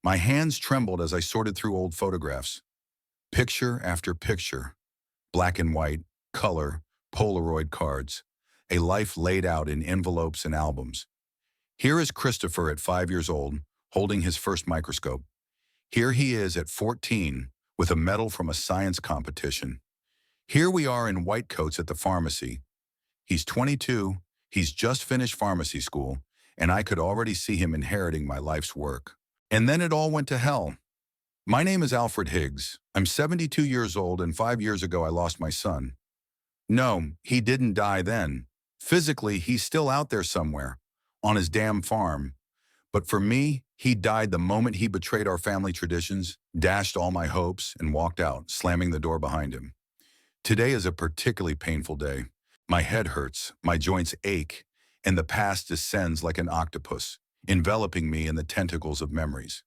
My hands trembled as I sorted through old photographs. Picture after picture, black and white, color, Polaroid cards, a life laid out in envelopes and albums. Here is Christopher at 5 years old, holding his first microscope. Here he is at 14, with a medal from a science competition. Here we are in white coats at the pharmacy. He's 22, he's just finished pharmacy school, and I could already see him inheriting my life's work. And then it all went to hell. My name is Alfred Higgs. I'm 72 years old, and 5 years ago I lost my son. No, he didn't die then. Physically, he's still out there somewhere, on his damn farm. But for me, he died the moment he betrayed our family traditions, dashed all my hopes, and walked out, slamming the door behind him. Today is a particularly painful day. My head hurts, my joints ache, and the past descends like an octopus, enveloping me in the tentacles of memories.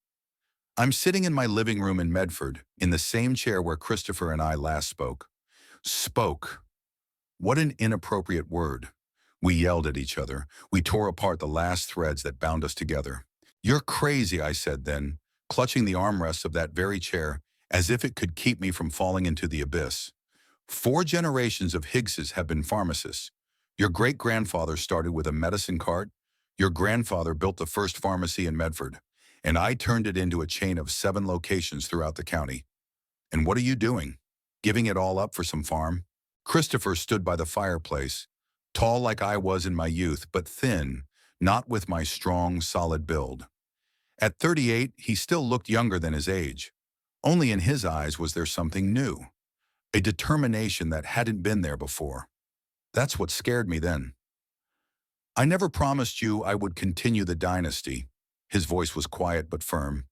I'm sitting in my living room in Medford, in the same chair where Christopher and I last spoke. Spoke. What an inappropriate word. We yelled at each other. We tore apart the last threads that bound us together. "You're crazy," I said then, clutching the armrests of that very chair as if it could keep me from falling into the abyss. 4 generations of Higgses have been pharmacists. Your great-grandfather started with a medicine cart. Your grandfather built the first pharmacy in Medford, and I turned it into a chain of 7 locations throughout the county. And what are you doing? Giving it all up for some farm? Christopher stood by the fireplace, tall like I was in my youth, but thin, not with my strong, solid build. At 38, he still looked younger than his age. Only in his eyes was there something new, a determination that hadn't been there before. That's what scared me then. "I never promised you I would continue the dynasty." His voice was quiet but firm.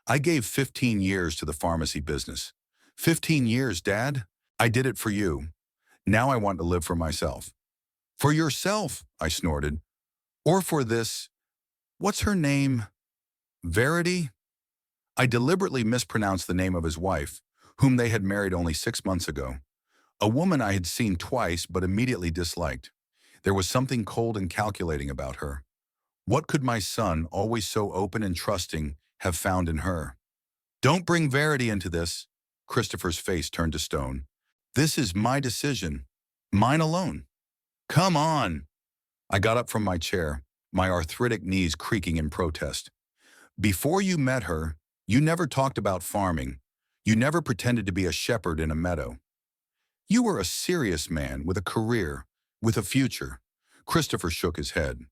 "I gave 15 years to the pharmacy business. 15 years, Dad? I did it for you. Now I want to live for myself." "For yourself," I snorted. "Or for this, what's her name? Verity?" I deliberately mispronounced the name of his wife, whom they had married only 6 months ago. A woman I had seen twice but immediately disliked. There was something cold and calculating about her. What could my son, always so open and trusting, have found in her? "Don't bring Verity into this." Christopher's face turned to stone. "This is my decision. Mine alone." "Come on." I got up from my chair, my arthritic knees creaking in protest. "Before you met her, you never talked about farming. You never pretended to be a shepherd in a meadow. You were a serious man with a career, with a future." Christopher shook his head.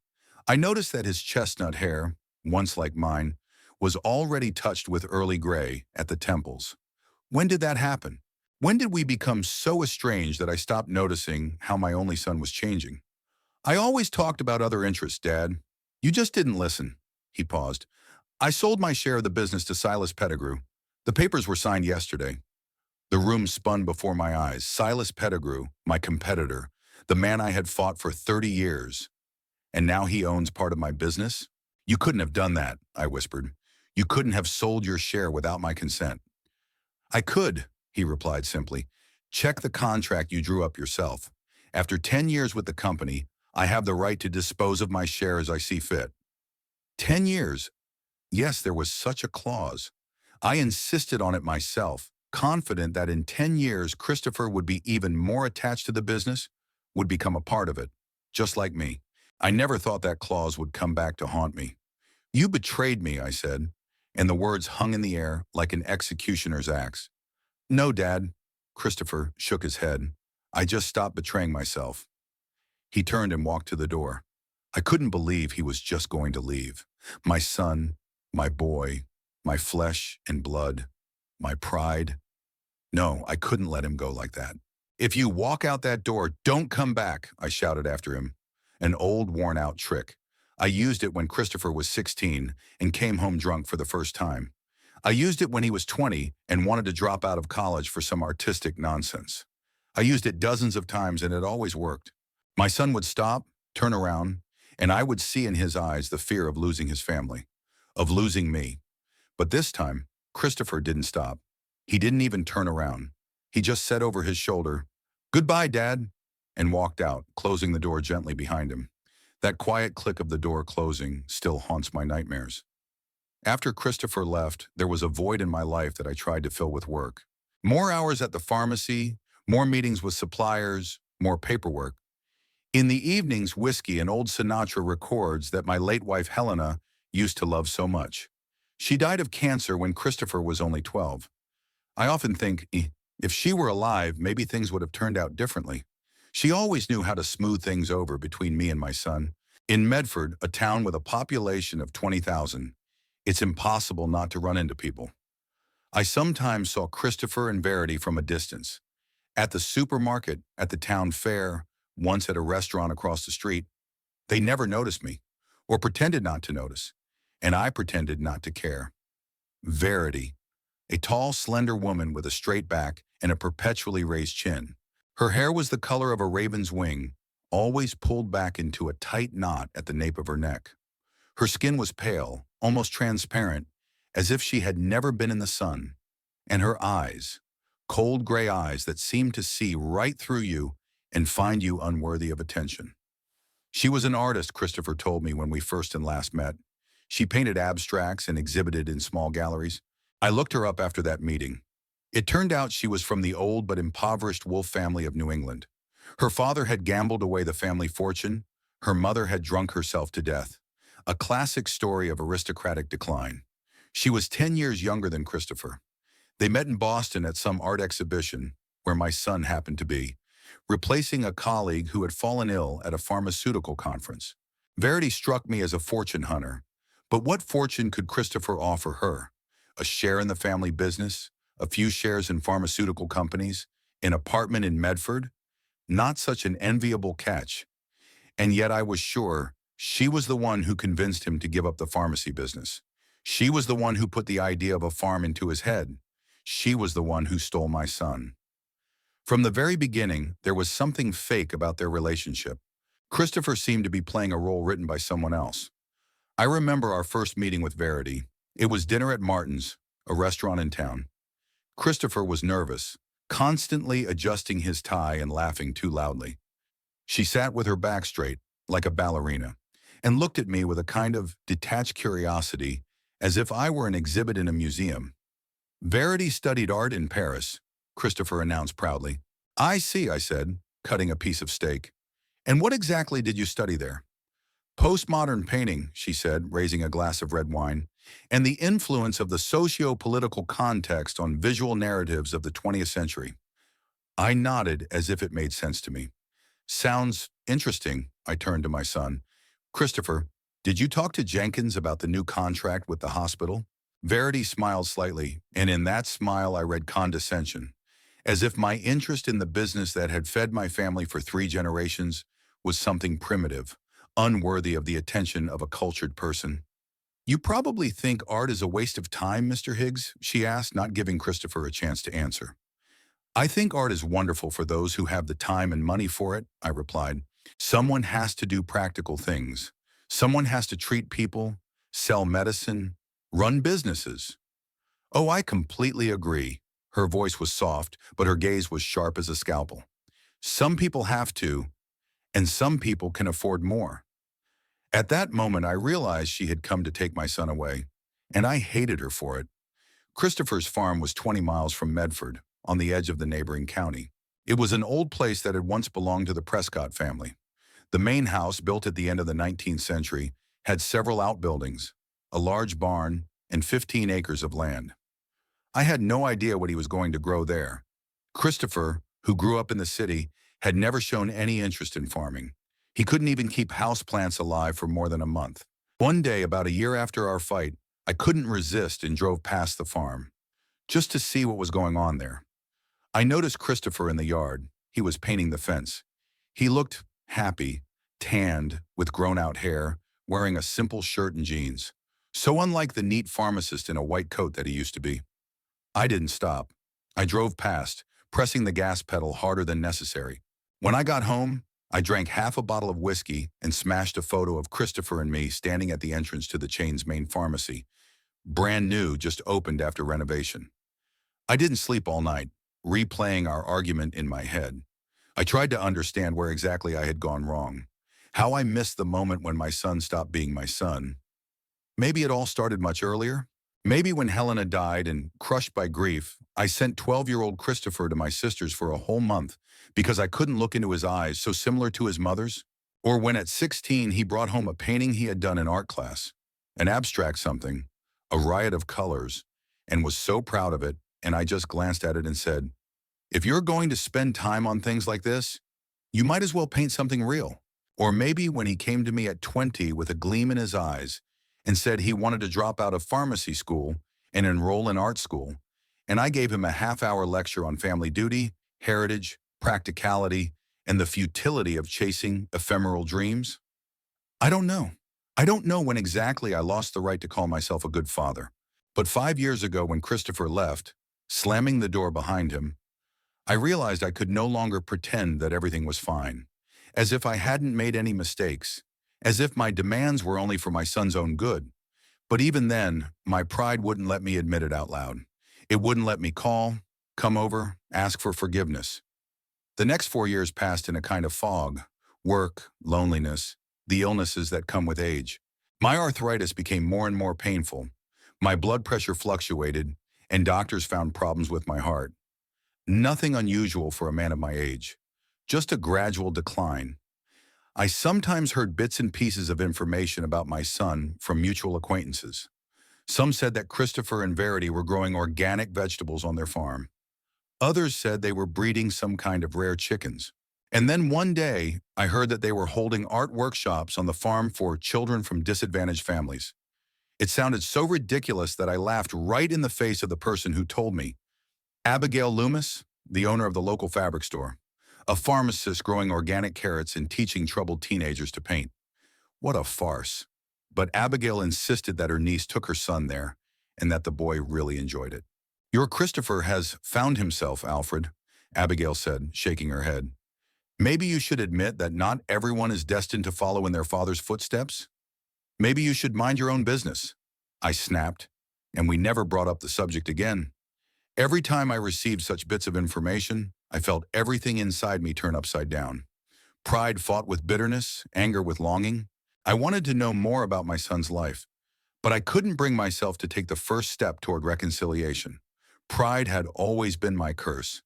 I noticed that his chestnut hair, once like mine, was already touched with early gray at the temples. When did that happen? When did we become so estranged that I stopped noticing how my only son was changing? "I always talked about other interests, Dad. You just didn't listen." He paused. "I sold my share of the business to Silas Pettigrew. The papers were signed yesterday." The room spun before my eyes. Silas Pettigrew, my competitor, the man I had fought for 30 years. And now he owns part of my business? "You couldn't have done that," I whispered. "You couldn't have sold your share without my consent." "I could," he replied simply. "Check the contract you drew up yourself. After 10 years with the company, I have the right to dispose of my share as I see fit." 10 years? Yes, there was such a clause. I insisted on it myself, confident that in 10 years Christopher would be even more attached to the business, would become a part of it, just like me. I never thought that clause would come back to haunt me. "You betrayed me," I said, and the words hung in the air like an executioner's axe. "No, Dad." Christopher shook his head. "I just stopped betraying myself." He turned and walked to the door. I couldn't believe he was just going to leave. My son, my boy, my flesh and blood, my pride. No, I couldn't let him go like that. "If you walk out that door, don't come back," I shouted after him. An old, worn-out trick. I used it when Christopher was 16 and came home drunk for the first time. I used it when he was 20 and wanted to drop out of college for some artistic nonsense. I used it dozens of times and it always worked. My son would stop, turn around, and I would see in his eyes the fear of losing his family, of losing me. But this time, Christopher didn't stop. He didn't even turn around. He just said over his shoulder, "Goodbye, Dad," and walked out, closing the door gently behind him. That quiet click of the door closing still haunts my nightmares. After Christopher left, there was a void in my life that I tried to fill with work. More hours at the pharmacy, more meetings with suppliers, more paperwork. In the evenings, whiskey and old Sinatra records that my late wife Helena used to love so much. She died of cancer when Christopher was only 12. I often think, if she were alive, maybe things would have turned out differently. She always knew how to smooth things over between me and my son. In Medford, a town with a population of 20,000, it's impossible not to run into people. I sometimes saw Christopher and Verity from a distance. At the supermarket, at the town fair, once at a restaurant across the street. They never noticed me, or pretended not to notice, and I pretended not to care. Verity, a tall, slender woman with a straight back and a perpetually raised chin. Her hair was the color of a raven's wing, always pulled back into a tight knot at the nape of her neck. Her skin was pale, almost transparent, as if she had never been in the sun. And her eyes, cold gray eyes that seemed to see right through you and find you unworthy of attention. She was an artist, Christopher told me when we first and last met. She painted abstracts and exhibited in small galleries. I looked her up after that meeting. It turned out she was from the old but impoverished Wolf family of New England. Her father had gambled away the family fortune. Her mother had drunk herself to death. A classic story of aristocratic decline. She was 10 years younger than Christopher. They met in Boston at some art exhibition, where my son happened to be, replacing a colleague who had fallen ill at a pharmaceutical conference. Verity struck me as a fortune hunter. But what fortune could Christopher offer her? A share in the family business? A few shares in pharmaceutical companies? An apartment in Medford? Not such an enviable catch. And yet I was sure she was the one who convinced him to give up the pharmacy business. She was the one who put the idea of a farm into his head. She was the one who stole my son. From the very beginning, there was something fake about their relationship. Christopher seemed to be playing a role written by someone else. I remember our first meeting with Verity. It was dinner at Martin's, a restaurant in town. Christopher was nervous, constantly adjusting his tie and laughing too loudly. She sat with her back straight, like a ballerina, and looked at me with a kind of detached curiosity, as if I were an exhibit in a museum. Verity studied art in Paris, Christopher announced proudly. I see, I said, cutting a piece of steak. And what exactly did you study there? Postmodern painting, she said, raising a glass of red wine, and the influence of the socio-political context on visual narratives of the 20th century. I nodded as if it made sense to me. Sounds interesting, I turned to my son. Christopher, did you talk to Jenkins about the new contract with the hospital? Verity smiled slightly, and in that smile I read condescension, as if my interest in the business that had fed my family for 3 generations was something primitive, unworthy of the attention of a cultured person. You probably think art is a waste of time, Mr. Higgs, she asked, not giving Christopher a chance to answer. I think art is wonderful for those who have the time and money for it, I replied. Someone has to do practical things. Someone has to treat people, sell medicine, run businesses. Oh, I completely agree. Her voice was soft, but her gaze was sharp as a scalpel. Some people have to, and some people can afford more. At that moment, I realized she had come to take my son away, and I hated her for it. Christopher's farm was 20 miles from Medford, on the edge of the neighboring county. It was an old place that had once belonged to the Prescott family. The main house, built at the end of the 19th century, had several outbuildings, a large barn, and 15 acres of land. I had no idea what he was going to grow there. Christopher, who grew up in the city, had never shown any interest in farming. He couldn't even keep houseplants alive for more than a month. One day, about a year after our fight, I couldn't resist and drove past the farm, just to see what was going on there. I noticed Christopher in the yard. He was painting the fence. He looked happy, tanned, with grown-out hair, wearing a simple shirt and jeans. So unlike the neat pharmacist in a white coat that he used to be. I didn't stop. I drove past, pressing the gas pedal harder than necessary. When I got home, I drank half a bottle of whiskey and smashed a photo of Christopher and me standing at the entrance to the chain's main pharmacy, brand new, just opened after renovation. I didn't sleep all night, replaying our argument in my head. I tried to understand where exactly I had gone wrong, how I missed the moment when my son stopped being my son. Maybe it all started much earlier? Maybe when Helena died and, crushed by grief, I sent 12-year-old Christopher to my sister's for a whole month because I couldn't look into his eyes so similar to his mother's? Or when at 16 he brought home a painting he had done in art class, an abstract something, a riot of colors, and was so proud of it, and I just glanced at it and said, if you're going to spend time on things like this, you might as well paint something real. Or maybe when he came to me at 20 with a gleam in his eyes and said he wanted to drop out of pharmacy school and enroll in art school, and I gave him a half-hour lecture on family duty, heritage, practicality, and the futility of chasing ephemeral dreams. I don't know. I don't know when exactly I lost the right to call myself a good father. But 5 years ago when Christopher left, slamming the door behind him, I realized I could no longer pretend that everything was fine, as if I hadn't made any mistakes, as if my demands were only for my son's own good. But even then, my pride wouldn't let me admit it out loud. It wouldn't let me call, come over, ask for forgiveness. The next 4 years passed in a kind of fog: work, loneliness, the illnesses that come with age. My arthritis became more and more painful. My blood pressure fluctuated, and doctors found problems with my heart. Nothing unusual for a man of my age, just a gradual decline. I sometimes heard bits and pieces of information about my son from mutual acquaintances. Some said that Christopher and Verity were growing organic vegetables on their farm. Others said they were breeding some kind of rare chickens. And then one day, I heard that they were holding art workshops on the farm for children from disadvantaged families. It sounded so ridiculous that I laughed right in the face of the person who told me. Abigail Loomis, the owner of the local fabric store, a pharmacist growing organic carrots and teaching troubled teenagers to paint. What a farce. But Abigail insisted that her niece took her son there and that the boy really enjoyed it. Your Christopher has found himself, Alfred, Abigail said, shaking her head. Maybe you should admit that not everyone is destined to follow in their father's footsteps. Maybe you should mind your own business. I snapped, and we never brought up the subject again. Every time I received such bits of information, I felt everything inside me turn upside down. Pride fought with bitterness, anger with longing. I wanted to know more about my son's life, but I couldn't bring myself to take the first step toward reconciliation. Pride had always been my curse.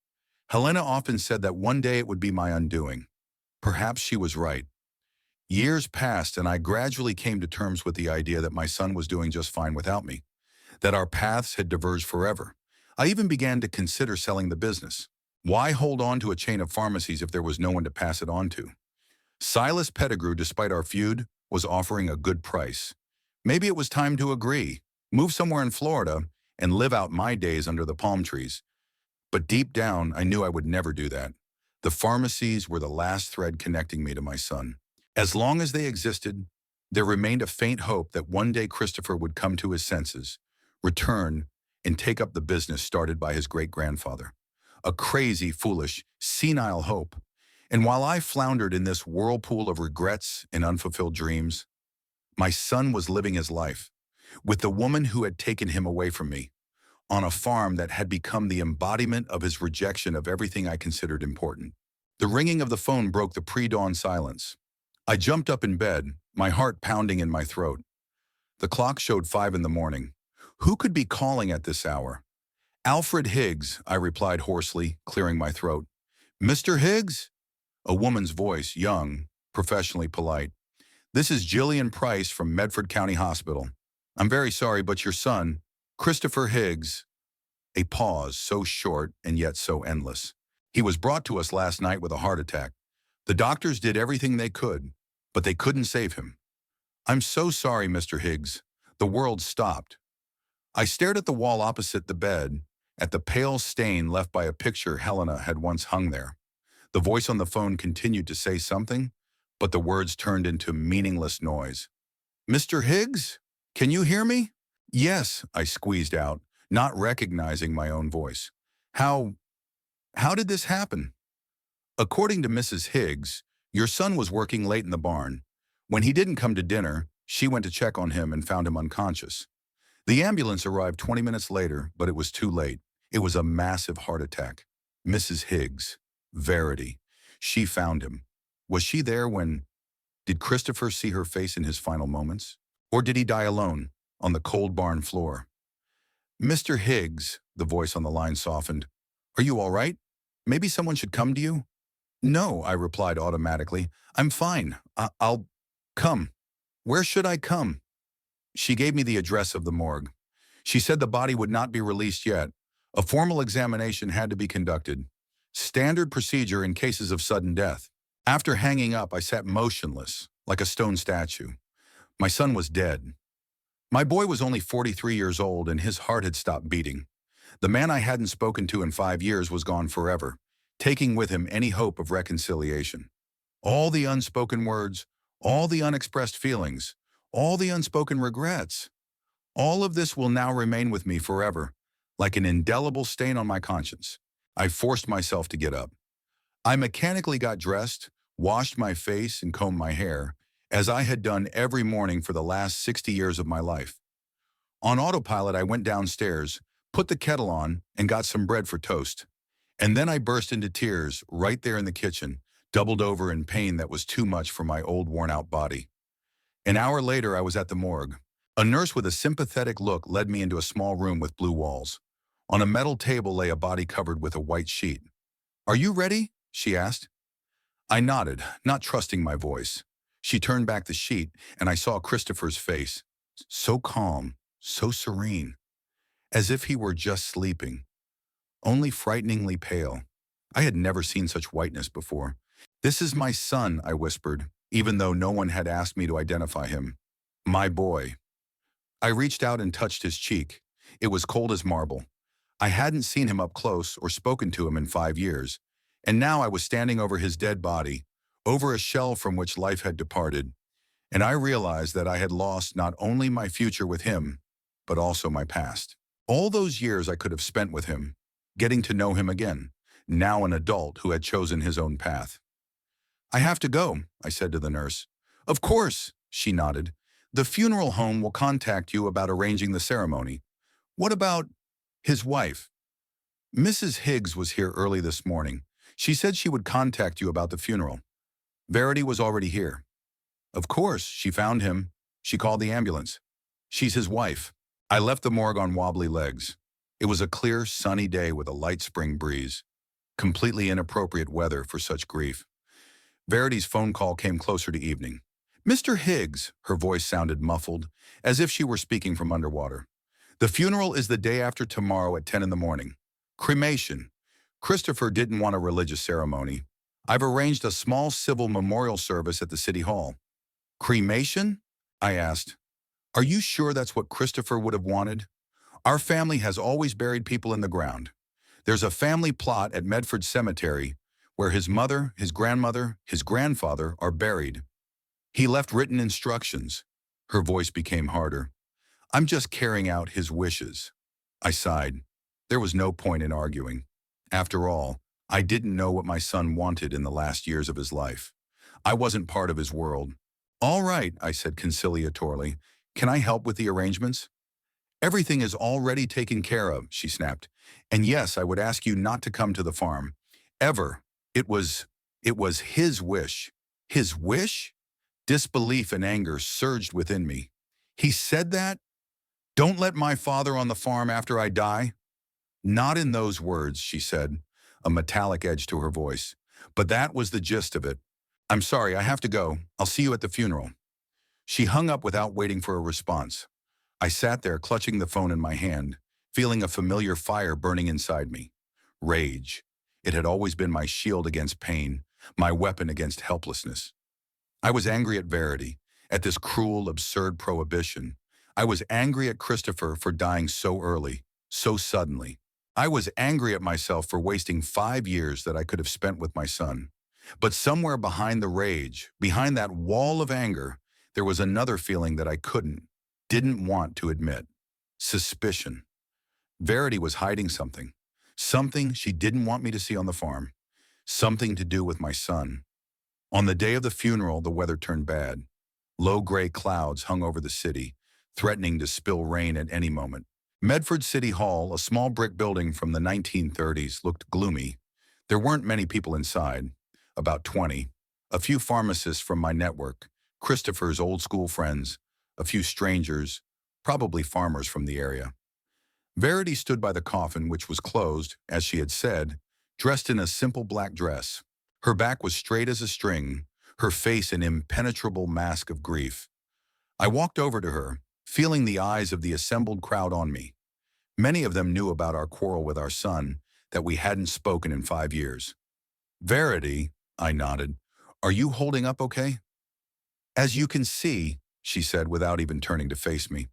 Helena often said that one day it would be my undoing. Perhaps she was right. Years passed, and I gradually came to terms with the idea that my son was doing just fine without me, that our paths had diverged forever. I even began to consider selling the business. Why hold on to a chain of pharmacies if there was no one to pass it on to? Silas Pettigrew, despite our feud, was offering a good price. Maybe it was time to agree, move somewhere in Florida, and live out my days under the palm trees. But deep down, I knew I would never do that. The pharmacies were the last thread connecting me to my son. As long as they existed, there remained a faint hope that one day Christopher would come to his senses, return, and take up the business started by his great-grandfather. A crazy, foolish, senile hope. And while I floundered in this whirlpool of regrets and unfulfilled dreams, my son was living his life with the woman who had taken him away from me, on a farm that had become the embodiment of his rejection of everything I considered important. The ringing of the phone broke the pre-dawn silence. I jumped up in bed, my heart pounding in my throat. The clock showed 5 in the morning. Who could be calling at this hour? Alfred Higgs, I replied hoarsely, clearing my throat. Mr. Higgs? A woman's voice, young, professionally polite. This is Jillian Price from Medford County Hospital. I'm very sorry, but your son, Christopher Higgs. A pause, so short and yet so endless. He was brought to us last night with a heart attack. The doctors did everything they could, but they couldn't save him. I'm so sorry, Mr. Higgs. The world stopped. I stared at the wall opposite the bed, at the pale stain left by a picture Helena had once hung there. The voice on the phone continued to say something, but the words turned into meaningless noise. Mr. Higgs? Can you hear me? Yes, I squeezed out, not recognizing my own voice. How did this happen? According to Mrs. Higgs, your son was working late in the barn. When he didn't come to dinner, she went to check on him and found him unconscious. The ambulance arrived 20 minutes later, but it was too late. It was a massive heart attack. Mrs. Higgs, Verity, she found him. Was she there when... Did Christopher see her face in his final moments? Or did he die alone, on the cold barn floor. "Mr. Higgs," the voice on the line softened. "Are you all right? Maybe someone should come to you?" "No," I replied automatically. "I'm fine. I'll come." "Where should I come?" She gave me the address of the morgue. She said the body would not be released yet. A formal examination had to be conducted. Standard procedure in cases of sudden death. After hanging up, I sat motionless, like a stone statue. My son was dead. My boy was only 43 years old and his heart had stopped beating. The man I hadn't spoken to in 5 years was gone forever, taking with him any hope of reconciliation. All the unspoken words, all the unexpressed feelings, all the unspoken regrets. All of this will now remain with me forever, like an indelible stain on my conscience. I forced myself to get up. I mechanically got dressed, washed my face, and combed my hair, as I had done every morning for the last 60 years of my life. On autopilot, I went downstairs, put the kettle on, and got some bread for toast. And then I burst into tears right there in the kitchen, doubled over in pain that was too much for my old worn-out body. An hour later, I was at the morgue. A nurse with a sympathetic look led me into a small room with blue walls. On a metal table lay a body covered with a white sheet. "Are you ready?" she asked. I nodded, not trusting my voice. She turned back the sheet, and I saw Christopher's face. So calm, so serene, as if he were just sleeping. Only frighteningly pale. I had never seen such whiteness before. "This is my son," I whispered, even though no one had asked me to identify him. "My boy." I reached out and touched his cheek. It was cold as marble. I hadn't seen him up close or spoken to him in 5 years, and now I was standing over his dead body, over a shell from which life had departed, and I realized that I had lost not only my future with him, but also my past. All those years I could have spent with him, getting to know him again, now an adult who had chosen his own path. "I have to go," I said to the nurse. "Of course," she nodded. "The funeral home will contact you about arranging the ceremony." "What about his wife?" "Mrs. Higgs was here early this morning. She said she would contact you about the funeral." Verity was already here. "Of course, she found him. She called the ambulance. She's his wife." I left the morgue on wobbly legs. It was a clear, sunny day with a light spring breeze. Completely inappropriate weather for such grief. Verity's phone call came closer to evening. "Mr. Higgs," her voice sounded muffled, as if she were speaking from underwater. "The funeral is the day after tomorrow at 10 in the morning. Cremation. Christopher didn't want a religious ceremony. I've arranged a small civil memorial service at the city hall." "Cremation?" I asked. "Are you sure that's what Christopher would have wanted? Our family has always buried people in the ground. There's a family plot at Medford Cemetery where his mother, his grandmother, his grandfather are buried. He left written instructions." Her voice became harder. "I'm just carrying out his wishes." I sighed. There was no point in arguing. After all, I didn't know what my son wanted in the last years of his life. I wasn't part of his world. "All right," I said conciliatorily. "Can I help with the arrangements?" "Everything is already taken care of," she snapped. "And yes, I would ask you not to come to the farm. Ever. It was his wish." "His wish?" Disbelief and anger surged within me. "He said that? Don't let my father on the farm after I die?" "Not in those words," she said, a metallic edge to her voice. "But that was the gist of it. I'm sorry, I have to go. I'll see you at the funeral." She hung up without waiting for a response. I sat there clutching the phone in my hand, feeling a familiar fire burning inside me. Rage. It had always been my shield against pain, my weapon against helplessness. I was angry at Verity, at this cruel, absurd prohibition. I was angry at Christopher for dying so early, so suddenly. I was angry at myself for wasting 5 years that I could have spent with my son. But somewhere behind the rage, behind that wall of anger, there was another feeling that I didn't want to admit. Suspicion. Verity was hiding something. Something she didn't want me to see on the farm. Something to do with my son. On the day of the funeral, the weather turned bad. Low gray clouds hung over the city, threatening to spill rain at any moment. Medford City Hall, a small brick building from the 1930s, looked gloomy. There weren't many people inside, about 20. A few pharmacists from my network, Christopher's old school friends, a few strangers, probably farmers from the area. Verity stood by the coffin, which was closed, as she had said, dressed in a simple black dress. Her back was straight as a string, her face an impenetrable mask of grief. I walked over to her, feeling the eyes of the assembled crowd on me. Many of them knew about our quarrel with our son, that we hadn't spoken in 5 years. Verity, I nodded, are you holding up okay? As you can see, she said without even turning to face me.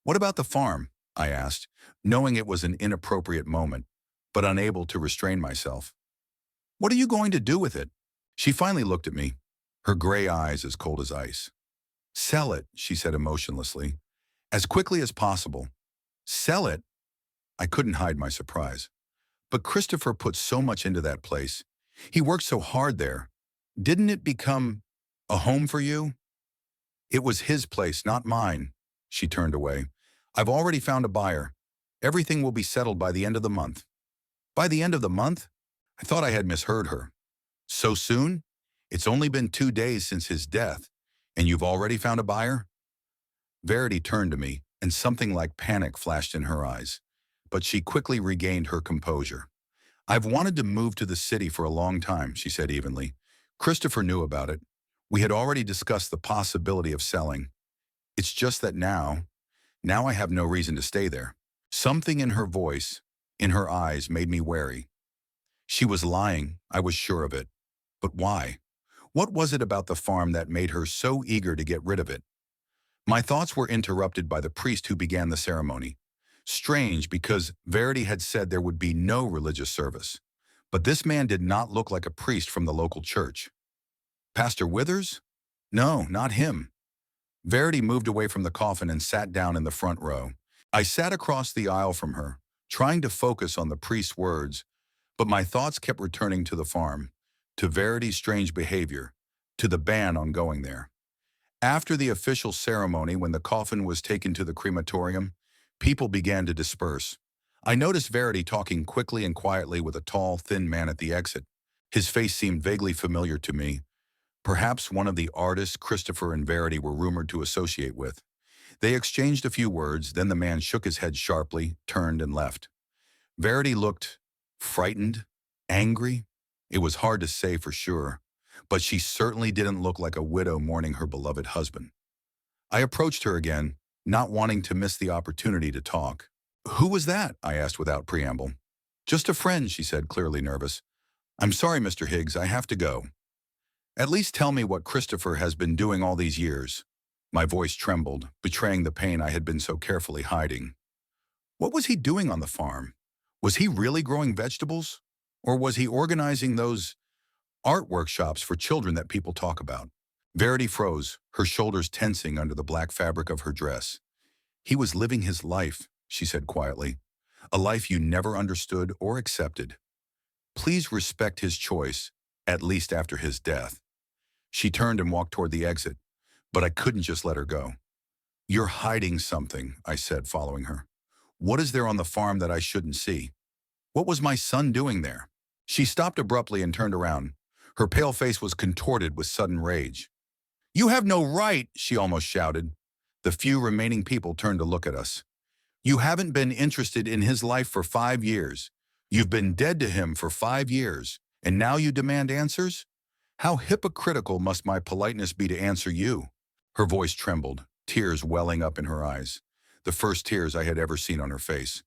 What about the farm? I asked, knowing it was an inappropriate moment, but unable to restrain myself. What are you going to do with it? She finally looked at me, her gray eyes as cold as ice. Sell it, she said emotionlessly, as quickly as possible. Sell it? I couldn't hide my surprise. But Christopher put so much into that place. He worked so hard there. Didn't it become a home for you? It was his place, not mine. She turned away. I've already found a buyer. Everything will be settled by the end of the month. By the end of the month? I thought I had misheard her. So soon? It's only been 2 days since his death, and you've already found a buyer? Verity turned to me, and something like panic flashed in her eyes. But she quickly regained her composure. I've wanted to move to the city for a long time, she said evenly. Christopher knew about it. We had already discussed the possibility of selling. It's just that now I have no reason to stay there. Something in her voice, in her eyes, made me wary. She was lying, I was sure of it. But why? What was it about the farm that made her so eager to get rid of it? My thoughts were interrupted by the priest who began the ceremony. Strange, because Verity had said there would be no religious service. But this man did not look like a priest from the local church. Pastor Withers? No, not him. Verity moved away from the coffin and sat down in the front row. I sat across the aisle from her, trying to focus on the priest's words, but my thoughts kept returning to the farm, to Verity's strange behavior, to the ban on going there. After the official ceremony, when the coffin was taken to the crematorium, people began to disperse. I noticed Verity talking quickly and quietly with a tall, thin man at the exit. His face seemed vaguely familiar to me, perhaps one of the artists Christopher and Verity were rumored to associate with. They exchanged a few words, then the man shook his head sharply, turned and left. Verity looked frightened, angry. It was hard to say for sure, but she certainly didn't look like a widow mourning her beloved husband. I approached her again, not wanting to miss the opportunity to talk. Who was that? I asked without preamble. Just a friend, she said, clearly nervous. I'm sorry, Mr. Higgs, I have to go. At least tell me what Christopher has been doing all these years. My voice trembled, betraying the pain I had been so carefully hiding. What was he doing on the farm? Was he really growing vegetables? Or was he organizing those art workshops for children that people talk about? Verity froze, her shoulders tensing under the black fabric of her dress. He was living his life, she said quietly, a life you never understood or accepted. Please respect his choice, at least after his death. She turned and walked toward the exit, but I couldn't just let her go. You're hiding something, I said, following her. What is there on the farm that I shouldn't see? What was my son doing there? She stopped abruptly and turned around. Her pale face was contorted with sudden rage. You have no right, she almost shouted. The few remaining people turned to look at us. You haven't been interested in his life for 5 years. You've been dead to him for 5 years, and now you demand answers? How hypocritical must my politeness be to answer you? Her voice trembled, tears welling up in her eyes, the first tears I had ever seen on her face.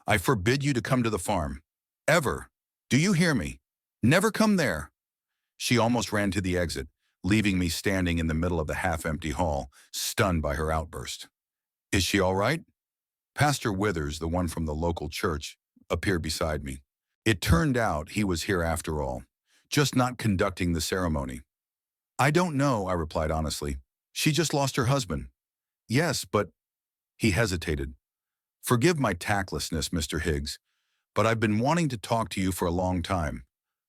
I forbid you to come to the farm. Ever. Do you hear me? Never come there. She almost ran to the exit, leaving me standing in the middle of the half-empty hall, stunned by her outburst. Is she all right? Pastor Withers, the one from the local church, appeared beside me. It turned out he was here after all, just not conducting the ceremony. I don't know, I replied honestly. She just lost her husband. Yes, but... He hesitated. Forgive my tactlessness, Mr. Higgs, but I've been wanting to talk to you for a long time.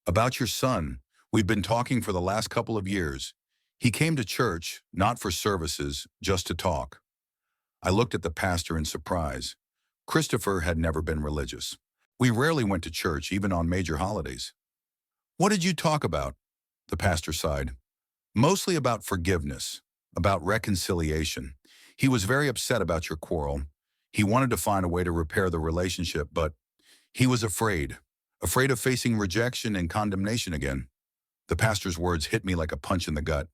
About your son, we've been talking for the last couple of years. He came to church, not for services, just to talk. I looked at the pastor in surprise. Christopher had never been religious. We rarely went to church, even on major holidays. What did you talk about? The pastor sighed. Mostly about forgiveness, about reconciliation. He was very upset about your quarrel. He wanted to find a way to repair the relationship, but he was afraid of facing rejection and condemnation again. The pastor's words hit me like a punch in the gut.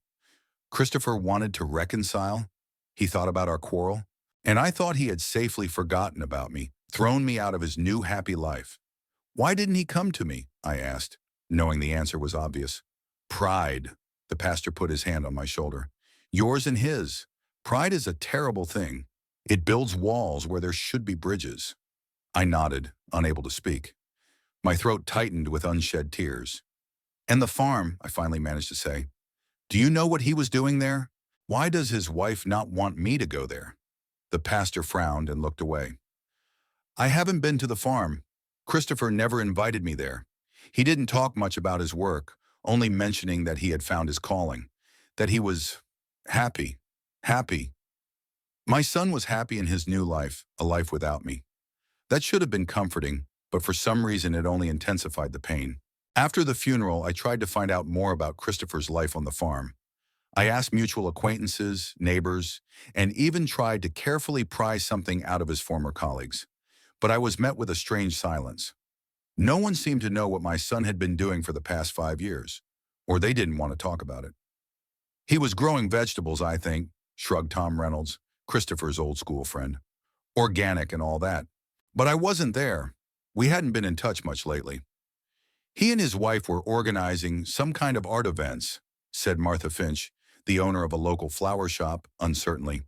Christopher wanted to reconcile. He thought about our quarrel, and I thought he had safely forgotten about me, thrown me out of his new happy life. Why didn't he come to me? I asked, knowing the answer was obvious. Pride. The pastor put his hand on my shoulder. Yours and his. Pride is a terrible thing. It builds walls where there should be bridges. I nodded, unable to speak. My throat tightened with unshed tears. And the farm, I finally managed to say. Do you know what he was doing there? Why does his wife not want me to go there? The pastor frowned and looked away. I haven't been to the farm. Christopher never invited me there. He didn't talk much about his work, only mentioning that he had found his calling, that he was happy. My son was happy in his new life, a life without me. That should have been comforting, but for some reason it only intensified the pain. After the funeral, I tried to find out more about Christopher's life on the farm. I asked mutual acquaintances, neighbors, and even tried to carefully pry something out of his former colleagues. But I was met with a strange silence. No one seemed to know what my son had been doing for the past 5 years, or they didn't want to talk about it. He was growing vegetables, I think, shrugged Tom Reynolds, Christopher's old school friend. Organic and all that. But I wasn't there. We hadn't been in touch much lately. He and his wife were organizing some kind of art events, said Martha Finch, the owner of a local flower shop, uncertainly.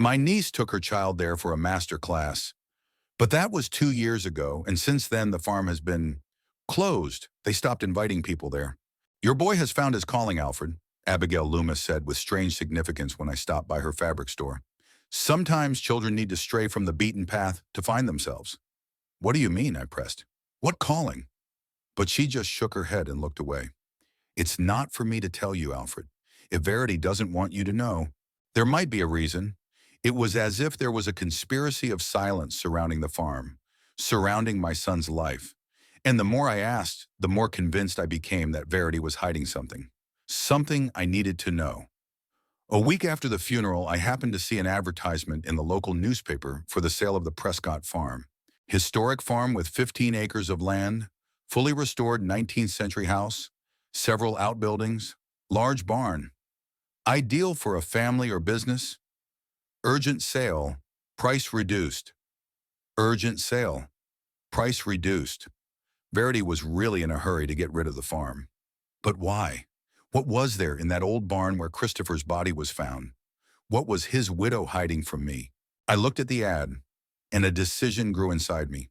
My niece took her child there for a master class. But that was 2 years ago, and since then the farm has been closed. They stopped inviting people there. Your boy has found his calling, Alfred, Abigail Loomis said with strange significance when I stopped by her fabric store. Sometimes children need to stray from the beaten path to find themselves. What do you mean? I pressed. What calling? But she just shook her head and looked away. It's not for me to tell you, Alfred. If Verity doesn't want you to know, there might be a reason. It was as if there was a conspiracy of silence surrounding the farm, surrounding my son's life. And the more I asked, the more convinced I became that Verity was hiding something. Something I needed to know. A week after the funeral, I happened to see an advertisement in the local newspaper for the sale of the Prescott farm. Historic farm with 15 acres of land, fully restored 19th century house, several outbuildings, large barn. Ideal for a family or business. Urgent sale, price reduced. Urgent sale, price reduced. Verity was really in a hurry to get rid of the farm. But why? What was there in that old barn where Christopher's body was found? What was his widow hiding from me? I looked at the ad, and a decision grew inside me.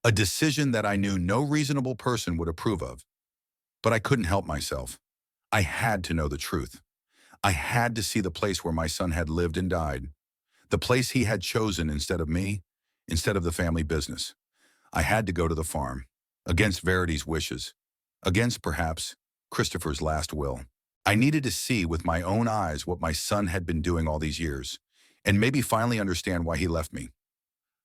A decision that I knew no reasonable person would approve of. But I couldn't help myself. I had to know the truth. I had to see the place where my son had lived and died. The place he had chosen instead of me, instead of the family business. I had to go to the farm, against Verity's wishes, against, perhaps, Christopher's last will. I needed to see with my own eyes what my son had been doing all these years, and maybe finally understand why he left me.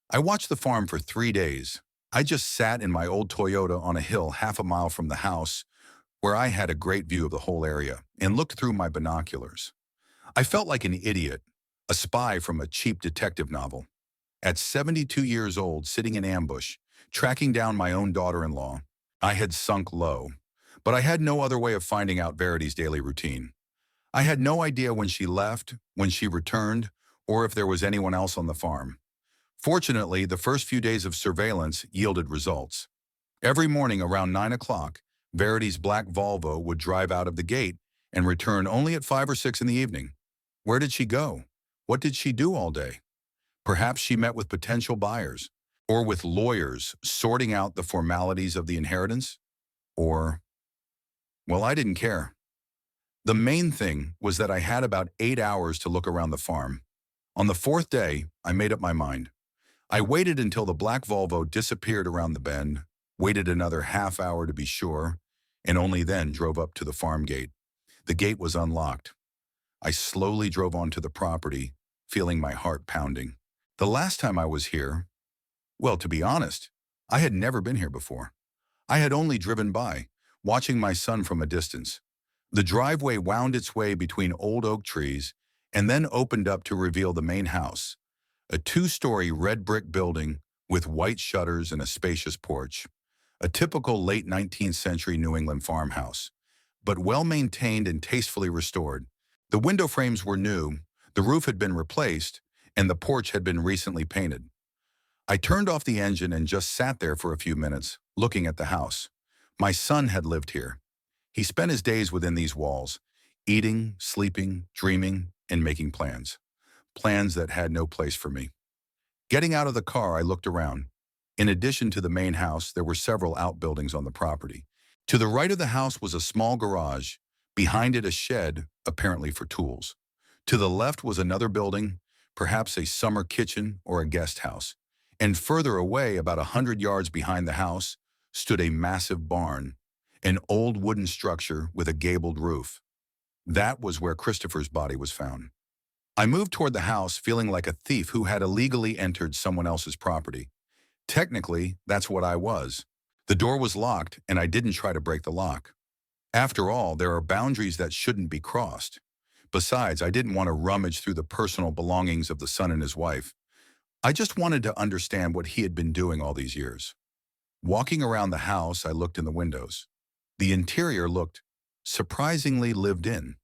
I watched the farm for 3 days. I just sat in my old Toyota on a hill half a mile from the house, where I had a great view of the whole area, and looked through my binoculars. I felt like an idiot, a spy from a cheap detective novel. At 72 years old, sitting in ambush, tracking down my own daughter-in-law, I had sunk low. But I had no other way of finding out Verity's daily routine. I had no idea when she left, when she returned, or if there was anyone else on the farm. Fortunately, the first few days of surveillance yielded results. Every morning around 9 o'clock, Verity's black Volvo would drive out of the gate and return only at 5 or 6 in the evening. Where did she go? What did she do all day? Perhaps she met with potential buyers, or with lawyers sorting out the formalities of the inheritance, or... Well, I didn't care. The main thing was that I had about 8 hours to look around the farm. On the 4th day, I made up my mind. I waited until the black Volvo disappeared around the bend, waited another half hour to be sure, and only then drove up to the farm gate. The gate was unlocked. I slowly drove onto the property, feeling my heart pounding. The last time I was here, well, to be honest, I had never been here before. I had only driven by, watching my son from a distance. The driveway wound its way between old oak trees, and then opened up to reveal the main house, a two-story red brick building with white shutters and a spacious porch. A typical late 19th century New England farmhouse, but well-maintained and tastefully restored. The window frames were new, the roof had been replaced, and the porch had been recently painted. I turned off the engine and just sat there for a few minutes, looking at the house. My son had lived here. He spent his days within these walls, eating, sleeping, dreaming, and making plans. Plans that had no place for me. Getting out of the car, I looked around. In addition to the main house, there were several outbuildings on the property. To the right of the house was a small garage, behind it a shed, apparently for tools. To the left was another building, perhaps a summer kitchen or a guest house. And further away, about 100 yards behind the house, stood a massive barn, an old wooden structure with a gabled roof. That was where Christopher's body was found. I moved toward the house feeling like a thief who had illegally entered someone else's property. Technically, that's what I was. The door was locked, and I didn't try to break the lock. After all, there are boundaries that shouldn't be crossed. Besides, I didn't want to rummage through the personal belongings of the son and his wife. I just wanted to understand what he had been doing all these years. Walking around the house, I looked in the windows. The interior looked surprisingly lived in.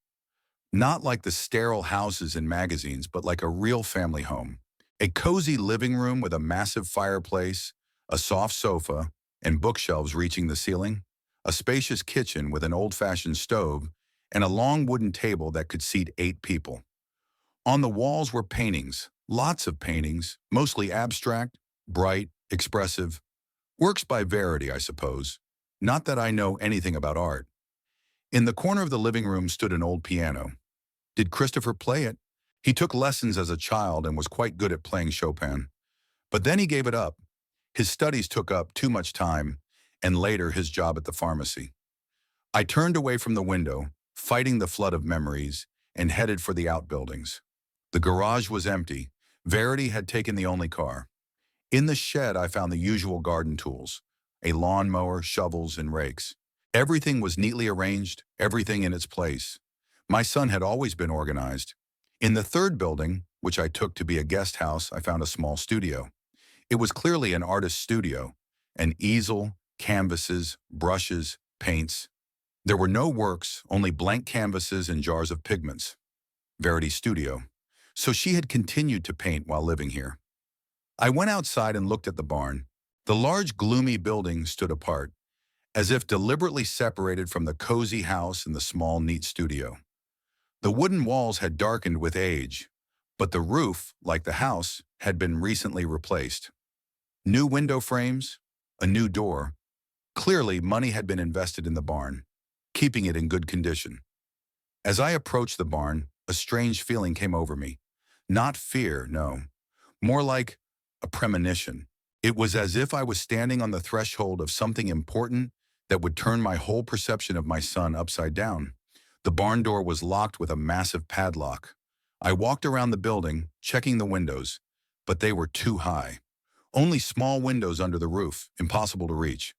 Not like the sterile houses in magazines, but like a real family home. A cozy living room with a massive fireplace, a soft sofa, and bookshelves reaching the ceiling. A spacious kitchen with an old-fashioned stove, and a long wooden table that could seat 8 people. On the walls were paintings, lots of paintings, mostly abstract, bright, expressive. Works by Verity, I suppose. Not that I know anything about art. In the corner of the living room stood an old piano. Did Christopher play it? He took lessons as a child and was quite good at playing Chopin. But then he gave it up. His studies took up too much time, and later his job at the pharmacy. I turned away from the window, fighting the flood of memories, and headed for the outbuildings. The garage was empty. Verity had taken the only car. In the shed, I found the usual garden tools, a lawnmower, shovels, and rakes. Everything was neatly arranged, everything in its place. My son had always been organized. In the third building, which I took to be a guest house, I found a small studio. It was clearly an artist's studio. An easel, canvases, brushes, paints. There were no works, only blank canvases and jars of pigments. Verity's studio. So she had continued to paint while living here. I went outside and looked at the barn. The large, gloomy building stood apart, as if deliberately separated from the cozy house and the small, neat studio. The wooden walls had darkened with age, but the roof, like the house, had been recently replaced. New window frames, a new door. Clearly, money had been invested in the barn, keeping it in good condition. As I approached the barn, a strange feeling came over me. Not fear, no. More like a premonition. It was as if I was standing on the threshold of something important that would turn my whole perception of my son upside down. The barn door was locked with a massive padlock. I walked around the building, checking the windows, but they were too high. Only small windows under the roof, impossible to reach.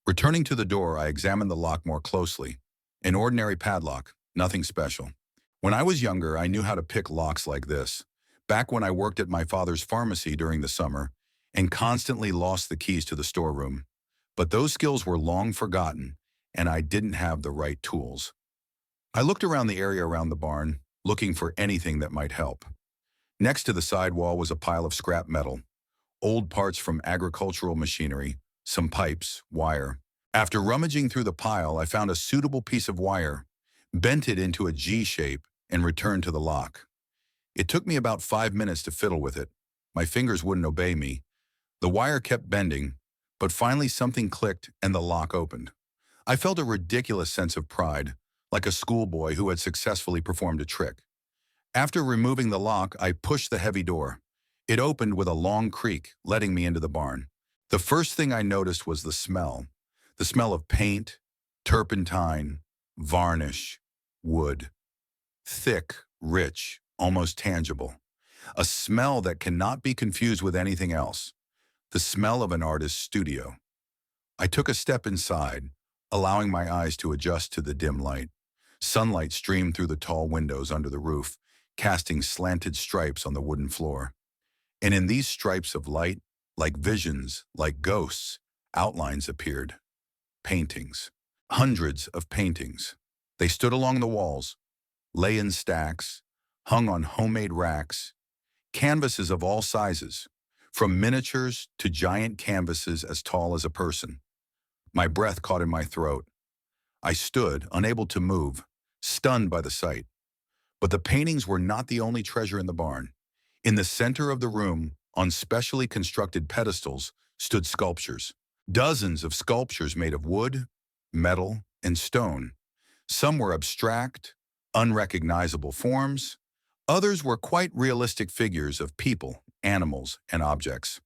Returning to the door, I examined the lock more closely. An ordinary padlock, nothing special. When I was younger, I knew how to pick locks like this, back when I worked at my father's pharmacy during the summer and constantly lost the keys to the storeroom. But those skills were long forgotten, and I didn't have the right tools. I looked around the area around the barn, looking for anything that might help. Next to the side wall was a pile of scrap metal, old parts from agricultural machinery, some pipes, wire. After rummaging through the pile, I found a suitable piece of wire, bent it into a G shape, and returned to the lock. It took me about 5 minutes to fiddle with it. My fingers wouldn't obey me. The wire kept bending, but finally something clicked and the lock opened. I felt a ridiculous sense of pride, like a schoolboy who had successfully performed a trick. After removing the lock, I pushed the heavy door. It opened with a long creak, letting me into the barn. The first thing I noticed was the smell of paint, turpentine, varnish, wood. Thick, rich, almost tangible. A smell that cannot be confused with anything else. The smell of an artist's studio. I took a step inside, allowing my eyes to adjust to the dim light. Sunlight streamed through the tall windows under the roof, casting slanted stripes on the wooden floor. And in these stripes of light, like visions, like ghosts, outlines appeared. Paintings. Hundreds of paintings. They stood along the walls, lay in stacks, hung on homemade racks, canvases of all sizes, from miniatures to giant canvases as tall as a person. My breath caught in my throat. I stood, unable to move, stunned by the sight. But the paintings were not the only treasure in the barn. In the center of the room, on specially constructed pedestals, stood sculptures. Dozens of sculptures made of wood, metal, and stone. Some were abstract, unrecognizable forms. Others were quite realistic figures of people, animals, and objects.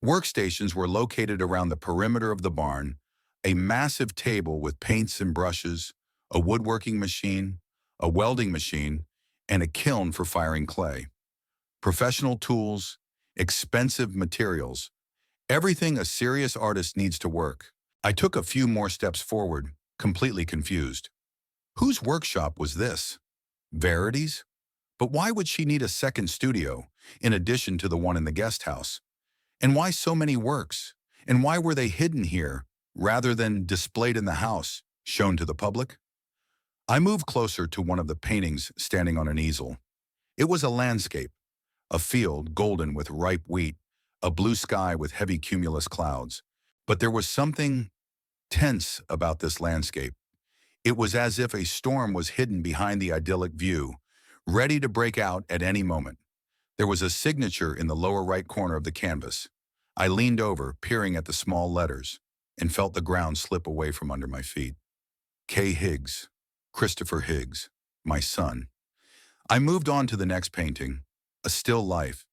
Workstations were located around the perimeter of the barn, a massive table with paints and brushes, a woodworking machine, a welding machine, and a kiln for firing clay. Professional tools, expensive materials, everything a serious artist needs to work. I took a few more steps forward, completely confused. Whose workshop was this? Verity's? But why would she need a second studio, in addition to the one in the guest house? And why so many works? And why were they hidden here, rather than displayed in the house, shown to the public? I moved closer to one of the paintings standing on an easel. It was a landscape, a field golden with ripe wheat, a blue sky with heavy cumulus clouds. But there was something tense about this landscape. It was as if a storm was hidden behind the idyllic view, ready to break out at any moment. There was a signature in the lower right corner of the canvas. I leaned over, peering at the small letters, and felt the ground slip away from under my feet. K. Higgs, Christopher Higgs, my son. I moved on to the next painting, a still life.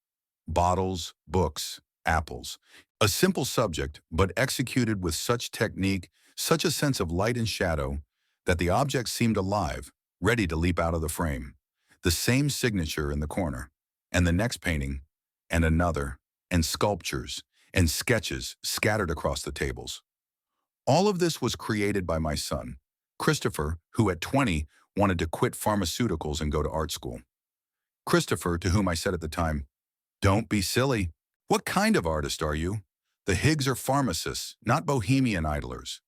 Bottles, books, apples. A simple subject, but executed with such technique, such a sense of light and shadow, that the object seemed alive, ready to leap out of the frame. The same signature in the corner, and the next painting, and another, and sculptures, and sketches scattered across the tables. All of this was created by my son, Christopher, who at 20 wanted to quit pharmaceuticals and go to art school. Christopher, to whom I said at the time, "Don't be silly. What kind of artist are you? The Higgs are pharmacists, not bohemian idlers."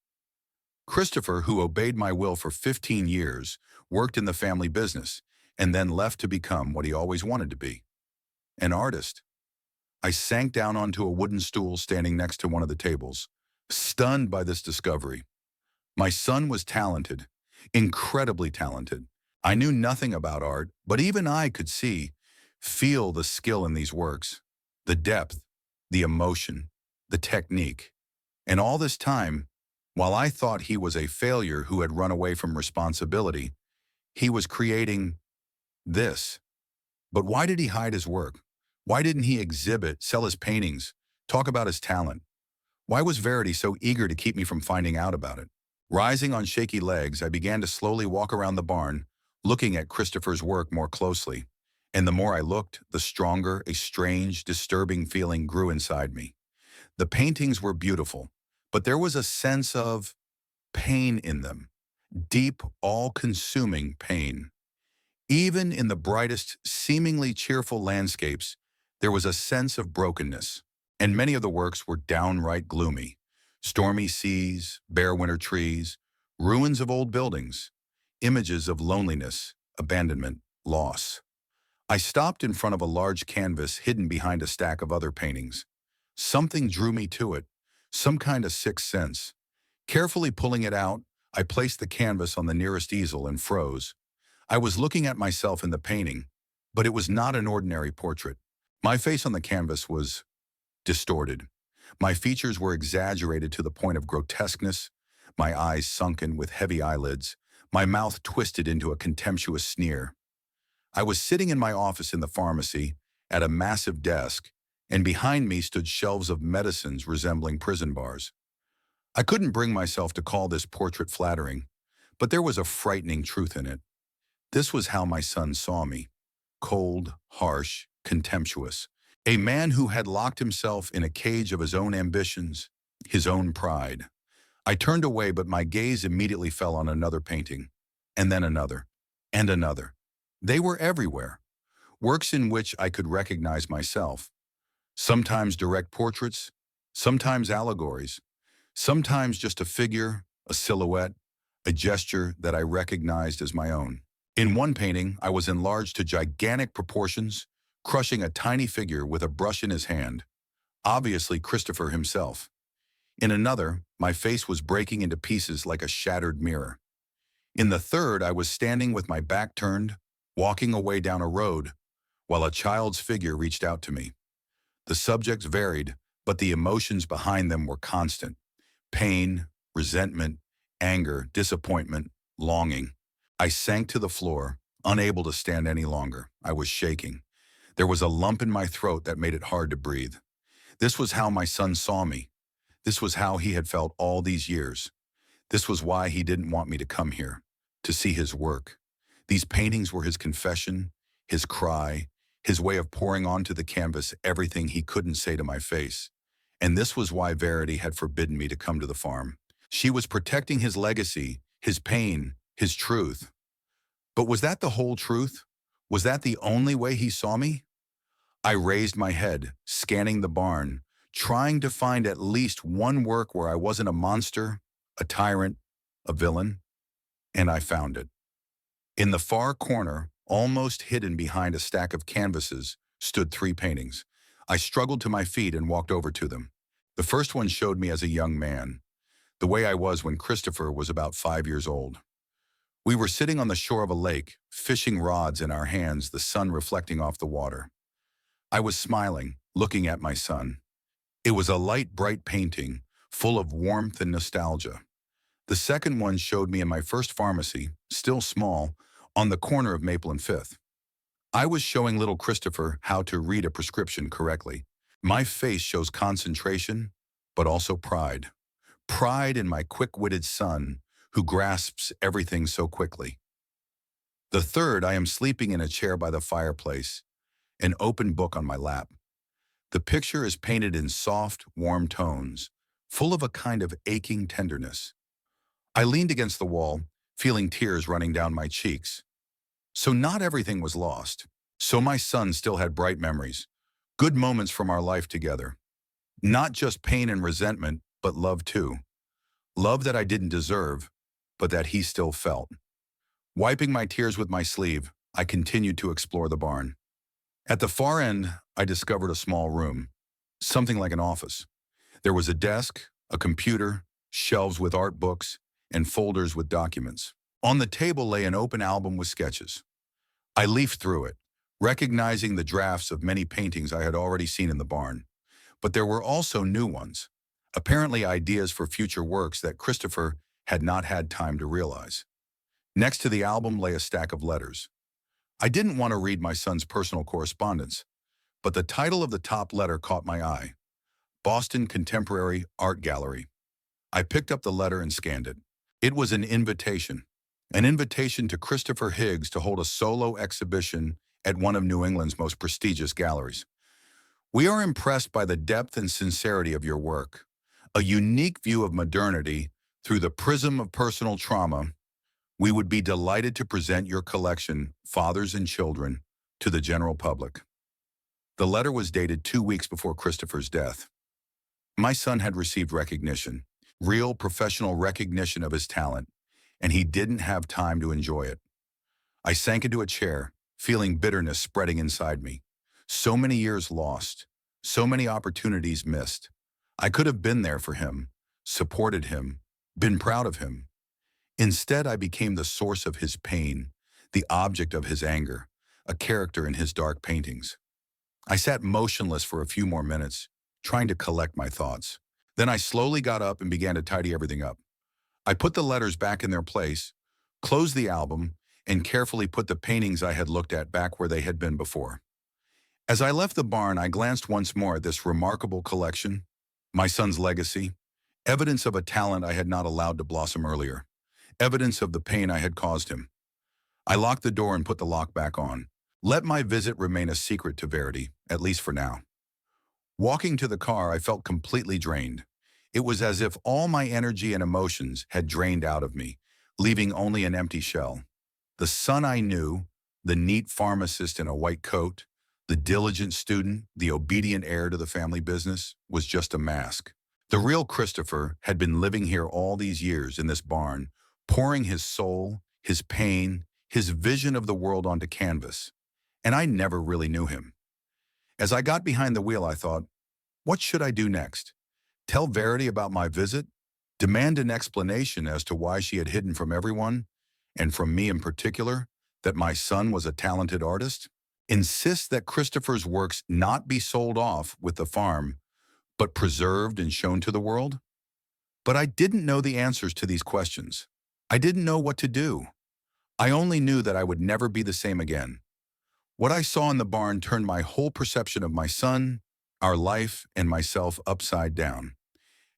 Christopher, who obeyed my will for 15 years, worked in the family business, and then left to become what he always wanted to be, an artist. I sank down onto a wooden stool standing next to one of the tables, stunned by this discovery. My son was talented, incredibly talented. I knew nothing about art, but even I could see, feel the skill in these works, the depth, the emotion, the technique. And all this time, while I thought he was a failure who had run away from responsibility, he was creating this. But why did he hide his work? Why didn't he exhibit, sell his paintings, talk about his talent? Why was Verity so eager to keep me from finding out about it? Rising on shaky legs, I began to slowly walk around the barn, looking at Christopher's work more closely. And the more I looked, the stronger a strange, disturbing feeling grew inside me. The paintings were beautiful, but there was a sense of pain in them. Deep, all-consuming pain. Even in the brightest, seemingly cheerful landscapes, there was a sense of brokenness, and many of the works were downright gloomy. Stormy seas, bare winter trees, ruins of old buildings, images of loneliness, abandonment, loss. I stopped in front of a large canvas hidden behind a stack of other paintings. Something drew me to it, some kind of sixth sense. Carefully pulling it out, I placed the canvas on the nearest easel and froze. I was looking at myself in the painting, but it was not an ordinary portrait. My face on the canvas was distorted. My features were exaggerated to the point of grotesqueness, my eyes sunken with heavy eyelids, my mouth twisted into a contemptuous sneer. I was sitting in my office in the pharmacy, at a massive desk, and behind me stood shelves of medicines resembling prison bars. I couldn't bring myself to call this portrait flattering, but there was a frightening truth in it. This was how my son saw me. Cold, harsh, contemptuous. A man who had locked himself in a cage of his own ambitions, his own pride. I turned away, but my gaze immediately fell on another painting, and then another, and another. They were everywhere, works in which I could recognize myself. Sometimes direct portraits, sometimes allegories, sometimes just a figure, a silhouette, a gesture that I recognized as my own. In one painting, I was enlarged to gigantic proportions, crushing a tiny figure with a brush in his hand, obviously Christopher himself. In another, my face was breaking into pieces like a shattered mirror. In the third, I was standing with my back turned, walking away down a road, while a child's figure reached out to me. The subjects varied, but the emotions behind them were constant. Pain, resentment, anger, disappointment, longing. I sank to the floor, unable to stand any longer. I was shaking. There was a lump in my throat that made it hard to breathe. This was how my son saw me. This was how he had felt all these years. This was why he didn't want me to come here, to see his work. These paintings were his confession, his cry, his way of pouring onto the canvas everything he couldn't say to my face. And this was why Verity had forbidden me to come to the farm. She was protecting his legacy, his pain, his truth. But was that the whole truth? Was that the only way he saw me? I raised my head, scanning the barn, trying to find at least one work where I wasn't a monster, a tyrant, a villain, and I found it. In the far corner, almost hidden behind a stack of canvases, stood three paintings. I struggled to my feet and walked over to them. The first one showed me as a young man, the way I was when Christopher was about 5 years old. We were sitting on the shore of a lake, fishing rods in our hands, the sun reflecting off the water. I was smiling, looking at my son. It was a light, bright painting, full of warmth and nostalgia. The second one showed me in my first pharmacy, still small, on the corner of Maple and Fifth. I was showing little Christopher how to read a prescription correctly. My face shows concentration, but also pride. Pride in my quick-witted son, who grasps everything so quickly. The third, I am sleeping in a chair by the fireplace, an open book on my lap. The picture is painted in soft, warm tones, full of a kind of aching tenderness. I leaned against the wall, feeling tears running down my cheeks. So not everything was lost. So my son still had bright memories, good moments from our life together. Not just pain and resentment, but love too. Love that I didn't deserve, but that he still felt. Wiping my tears with my sleeve, I continued to explore the barn. At the far end, I discovered a small room, something like an office. There was a desk, a computer, shelves with art books, and folders with documents. On the table lay an open album with sketches. I leafed through it, recognizing the drafts of many paintings I had already seen in the barn. But there were also new ones, apparently ideas for future works that Christopher had not had time to realize. Next to the album lay a stack of letters. I didn't want to read my son's personal correspondence, but the title of the top letter caught my eye: Boston Contemporary Art Gallery. I picked up the letter and scanned it. It was an invitation to Christopher Higgs to hold a solo exhibition at one of New England's most prestigious galleries. We are impressed by the depth and sincerity of your work, a unique view of modernity through the prism of personal trauma. We would be delighted to present your collection, Fathers and Children, to the general public. The letter was dated 2 weeks before Christopher's death. My son had received recognition, real professional recognition of his talent, and he didn't have time to enjoy it. I sank into a chair, feeling bitterness spreading inside me. So many years lost, so many opportunities missed. I could have been there for him, supported him, been proud of him. Instead, I became the source of his pain, the object of his anger, a character in his dark paintings. I sat motionless for a few more minutes, trying to collect my thoughts. Then I slowly got up and began to tidy everything up. I put the letters back in their place, closed the album, and carefully put the paintings I had looked at back where they had been before. As I left the barn, I glanced once more at this remarkable collection, my son's legacy, evidence of a talent I had not allowed to blossom earlier, evidence of the pain I had caused him. I locked the door and put the lock back on. Let my visit remain a secret to Verity, at least for now. Walking to the car, I felt completely drained. It was as if all my energy and emotions had drained out of me, leaving only an empty shell. The son I knew, The neat pharmacist in a white coat, the diligent student, the obedient heir to the family business, was just a mask. The real Christopher had been living here all these years in this barn, pouring his soul, his pain, his vision of the world onto canvas. And I never really knew him. As I got behind the wheel, I thought, what should I do next? Tell Verity about my visit? Demand an explanation as to why she had hidden from everyone, and from me in particular, that my son was a talented artist? Insist that Christopher's works not be sold off with the farm, but preserved and shown to the world? But I didn't know the answers to these questions. I didn't know what to do. I only knew that I would never be the same again. What I saw in the barn turned my whole perception of my son, our life, and myself upside down.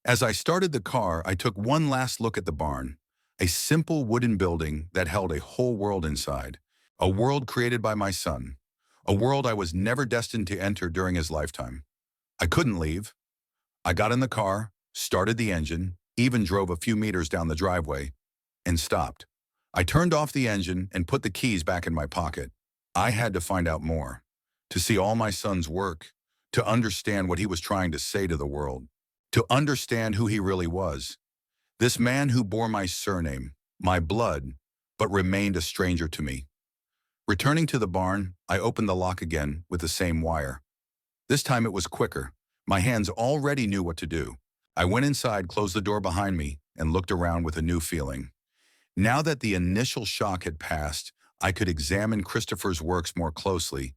As I started the car, I took one last look at the barn, a simple wooden building that held a whole world inside, a world created by my son, a world I was never destined to enter during his lifetime. I couldn't leave. I got in the car, started the engine, even drove a few meters down the driveway, and stopped. I turned off the engine and put the keys back in my pocket. I had to find out more, to see all my son's work, to understand what he was trying to say to the world, to understand who he really was. This man who bore my surname, my blood, but remained a stranger to me. Returning to the barn, I opened the lock again with the same wire. This time it was quicker. My hands already knew what to do. I went inside, closed the door behind me, and looked around with a new feeling. Now that the initial shock had passed, I could examine Christopher's works more closely,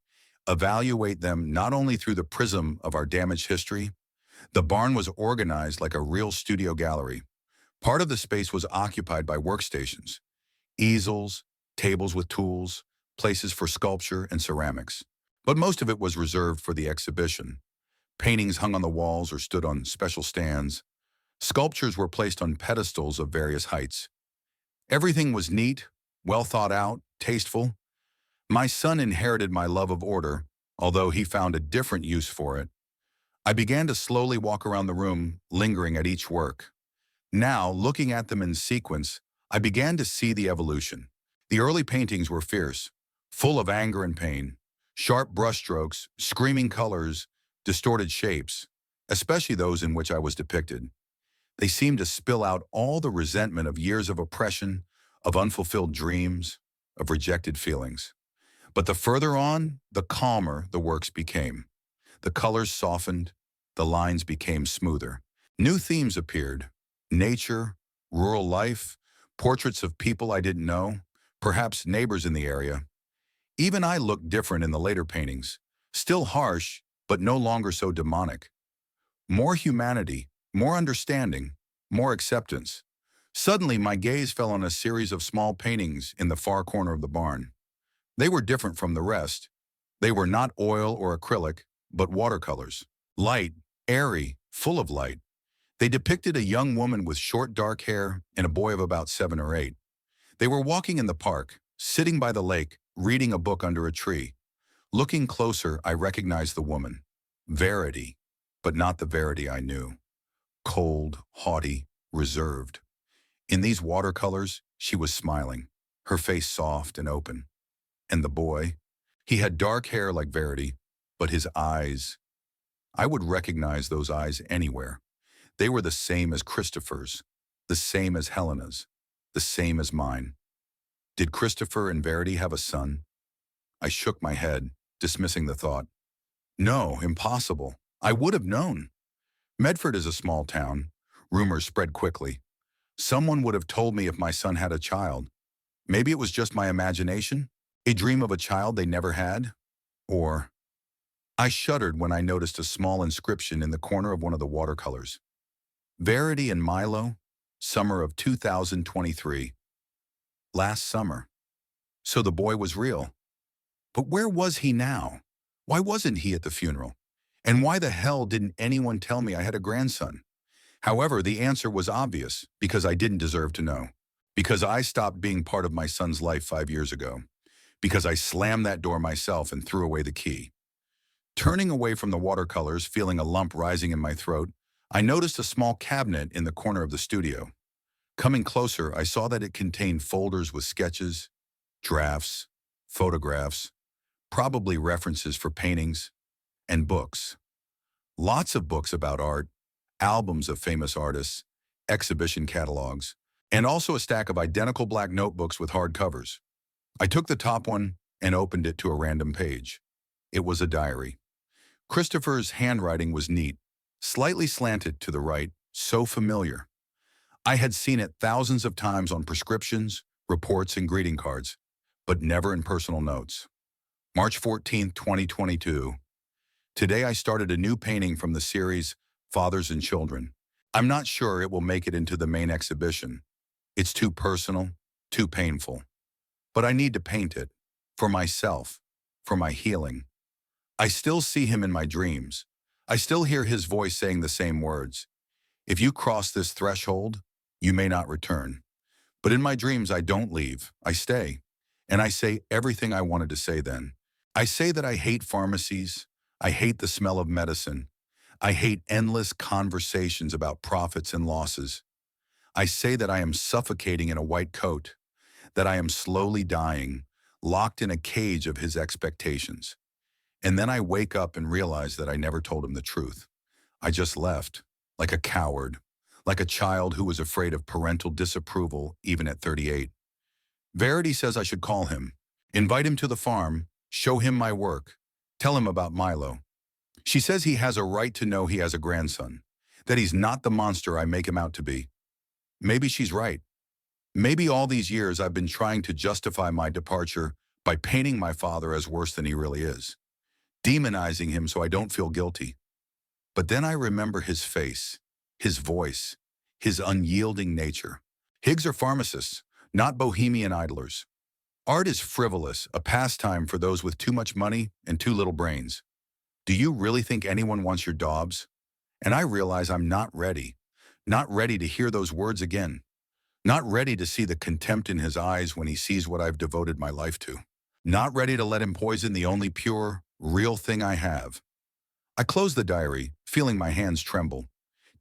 evaluate them not only through the prism of our damaged history. The barn was organized like a real studio gallery. Part of the space was occupied by workstations, easels, tables with tools, places for sculpture and ceramics. But most of it was reserved for the exhibition. Paintings hung on the walls or stood on special stands. Sculptures were placed on pedestals of various heights. Everything was neat, well thought out, tasteful. My son inherited my love of order, although he found a different use for it. I began to slowly walk around the room, lingering at each work. Now, looking at them in sequence, I began to see the evolution. The early paintings were fierce, full of anger and pain, sharp brushstrokes, screaming colors, distorted shapes, especially those in which I was depicted. They seemed to spill out all the resentment of years of oppression, of unfulfilled dreams, of rejected feelings. But the further on, the calmer the works became. The colors softened, the lines became smoother. New themes appeared: nature, rural life, portraits of people I didn't know, perhaps neighbors in the area. Even I looked different in the later paintings, still harsh, but no longer so demonic. More humanity, more understanding, more acceptance. Suddenly, my gaze fell on a series of small paintings in the far corner of the barn. They were different from the rest. They were not oil or acrylic, but watercolors. Light, airy, full of light. They depicted a young woman with short dark hair and a boy of about 7 or 8. They were walking in the park, sitting by the lake, reading a book under a tree. Looking closer, I recognized the woman. Verity, but not the Verity I knew. Cold, haughty, reserved. In these watercolors, she was smiling, her face soft and open. And the boy, he had dark hair like Verity, but his eyes, I would recognize those eyes anywhere. They were the same as Christopher's, the same as Helena's, the same as mine. Did Christopher and Verity have a son? I shook my head, dismissing the thought. No, impossible. I would have known. Medford is a small town. Rumors spread quickly. Someone would have told me if my son had a child. Maybe it was just my imagination, a dream of a child they never had. Or I shuddered when I noticed a small inscription in the corner of one of the watercolors. Verity and Milo, summer of 2023. Last summer. So the boy was real. But where was he now? Why wasn't he at the funeral? And why the hell didn't anyone tell me I had a grandson? However, the answer was obvious, because I didn't deserve to know. Because I stopped being part of my son's life 5 years ago. Because I slammed that door myself and threw away the key. Turning away from the watercolors, feeling a lump rising in my throat, I noticed a small cabinet in the corner of the studio. Coming closer, I saw that it contained folders with sketches, drafts, photographs, probably references for paintings, and books. Lots of books about art, albums of famous artists, exhibition catalogs, and also a stack of identical black notebooks with hard covers. I took the top one and opened it to a random page. It was a diary. Christopher's handwriting was neat, slightly slanted to the right, so familiar. I had seen it thousands of times on prescriptions, reports, and greeting cards, but never in personal notes. March 14th, 2022. Today I started a new painting from the series Fathers and Children. I'm not sure it will make it into the main exhibition. It's too personal, too painful. But I need to paint it. For myself. For my healing. I still see him in my dreams. I still hear his voice saying the same words. If you cross this threshold, you may not return. But in my dreams I don't leave. I stay. And I say everything I wanted to say then. I say that I hate pharmacies. I hate the smell of medicine. I hate endless conversations about profits and losses. I say that I am suffocating in a white coat, that I am slowly dying, locked in a cage of his expectations. And then I wake up and realize that I never told him the truth. I just left, like a coward, like a child who was afraid of parental disapproval even at 38. Verity says I should call him, invite him to the farm, show him my work, tell him about Milo. She says he has a right to know he has a grandson, that he's not the monster I make him out to be. Maybe she's right. Maybe all these years I've been trying to justify my departure by painting my father as worse than he really is, demonizing him so I don't feel guilty. But then I remember his face, his voice, his unyielding nature. Higgs are pharmacists, not bohemian idlers. Art is frivolous, a pastime for those with too much money and too little brains. Do you really think anyone wants your daubs? And I realize I'm not ready to hear those words again. Not ready to see the contempt in his eyes when he sees what I've devoted my life to. Not ready to let him poison the only pure, real thing I have. I closed the diary, feeling my hands tremble.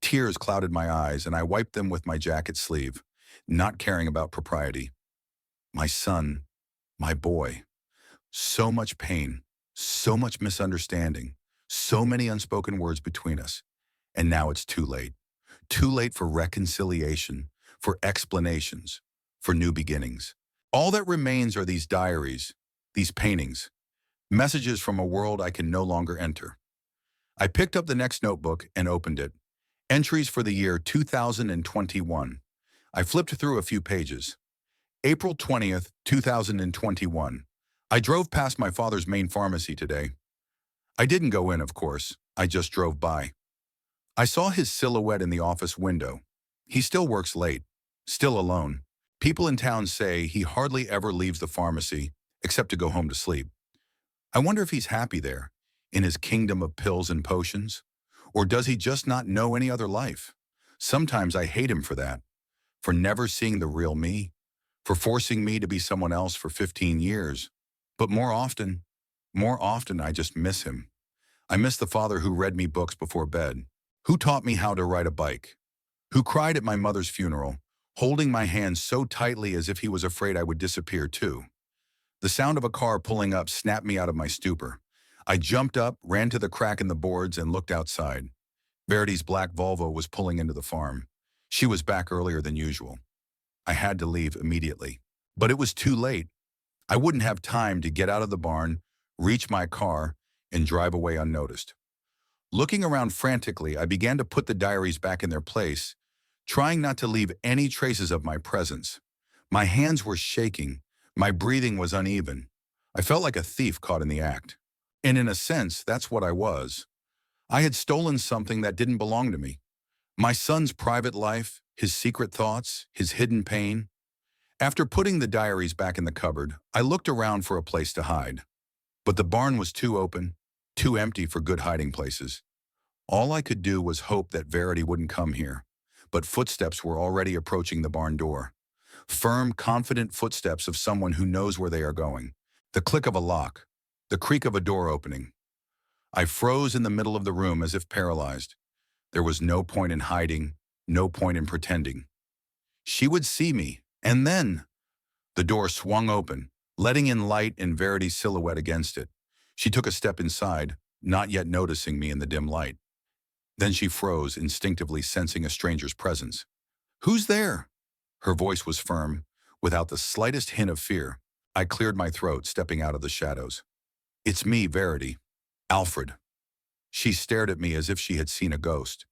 Tears clouded my eyes, and I wiped them with my jacket sleeve, not caring about propriety. My son, my boy. So much pain, so much misunderstanding, so many unspoken words between us. And now it's too late. Too late for reconciliation, for explanations, for new beginnings. All that remains are these diaries, these paintings, messages from a world I can no longer enter. I picked up the next notebook and opened it. Entries for the year 2021. I flipped through a few pages. April 20th, 2021. I drove past my father's main pharmacy today. I didn't go in, of course. I just drove by. I saw his silhouette in the office window. He still works late, still alone. People in town say he hardly ever leaves the pharmacy, except to go home to sleep. I wonder if he's happy there, in his kingdom of pills and potions, or does he just not know any other life? Sometimes I hate him for that, for never seeing the real me, for forcing me to be someone else for 15 years. But more often, I just miss him. I miss the father who read me books before bed, who taught me how to ride a bike, who cried at my mother's funeral, holding my hand so tightly as if he was afraid I would disappear too. The sound of a car pulling up snapped me out of my stupor. I jumped up, ran to the crack in the boards, and looked outside. Verity's black Volvo was pulling into the farm. She was back earlier than usual. I had to leave immediately. But it was too late. I wouldn't have time to get out of the barn, reach my car, and drive away unnoticed. Looking around frantically, I began to put the diaries back in their place, trying not to leave any traces of my presence. My hands were shaking. My breathing was uneven. I felt like a thief caught in the act. And in a sense, that's what I was. I had stolen something that didn't belong to me. My son's private life, his secret thoughts, his hidden pain. After putting the diaries back in the cupboard, I looked around for a place to hide. But the barn was too open, too empty for good hiding places. All I could do was hope that Verity wouldn't come here. But footsteps were already approaching the barn door. Firm, confident footsteps of someone who knows where they are going. The click of a lock, the creak of a door opening. I froze in the middle of the room as if paralyzed. There was no point in hiding, no point in pretending. She would see me, and then the door swung open, letting in light and Verity's silhouette against it. She took a step inside, not yet noticing me in the dim light. Then she froze, instinctively sensing a stranger's presence. "Who's there?" Her voice was firm, without the slightest hint of fear. I cleared my throat, stepping out of the shadows. "It's me, Verity. Alfred." She stared at me as if she had seen a ghost.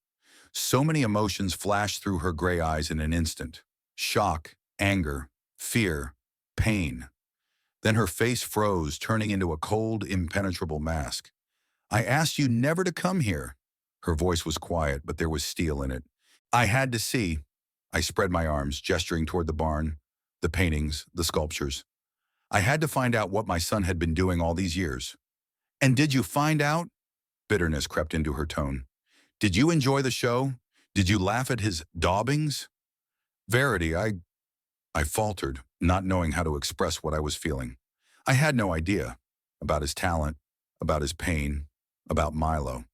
So many emotions flashed through her gray eyes in an instant. Shock, anger, fear, pain. Then her face froze, turning into a cold, impenetrable mask. "I asked you never to come here." Her voice was quiet, but there was steel in it. "I had to see." I spread my arms, gesturing toward the barn, the paintings, the sculptures. "I had to find out what my son had been doing all these years." "And did you find out?" Bitterness crept into her tone. "Did you enjoy the show? Did you laugh at his daubings?" "Verity, I faltered, not knowing how to express what I was feeling. I had no idea about his talent, about his pain, about Milo.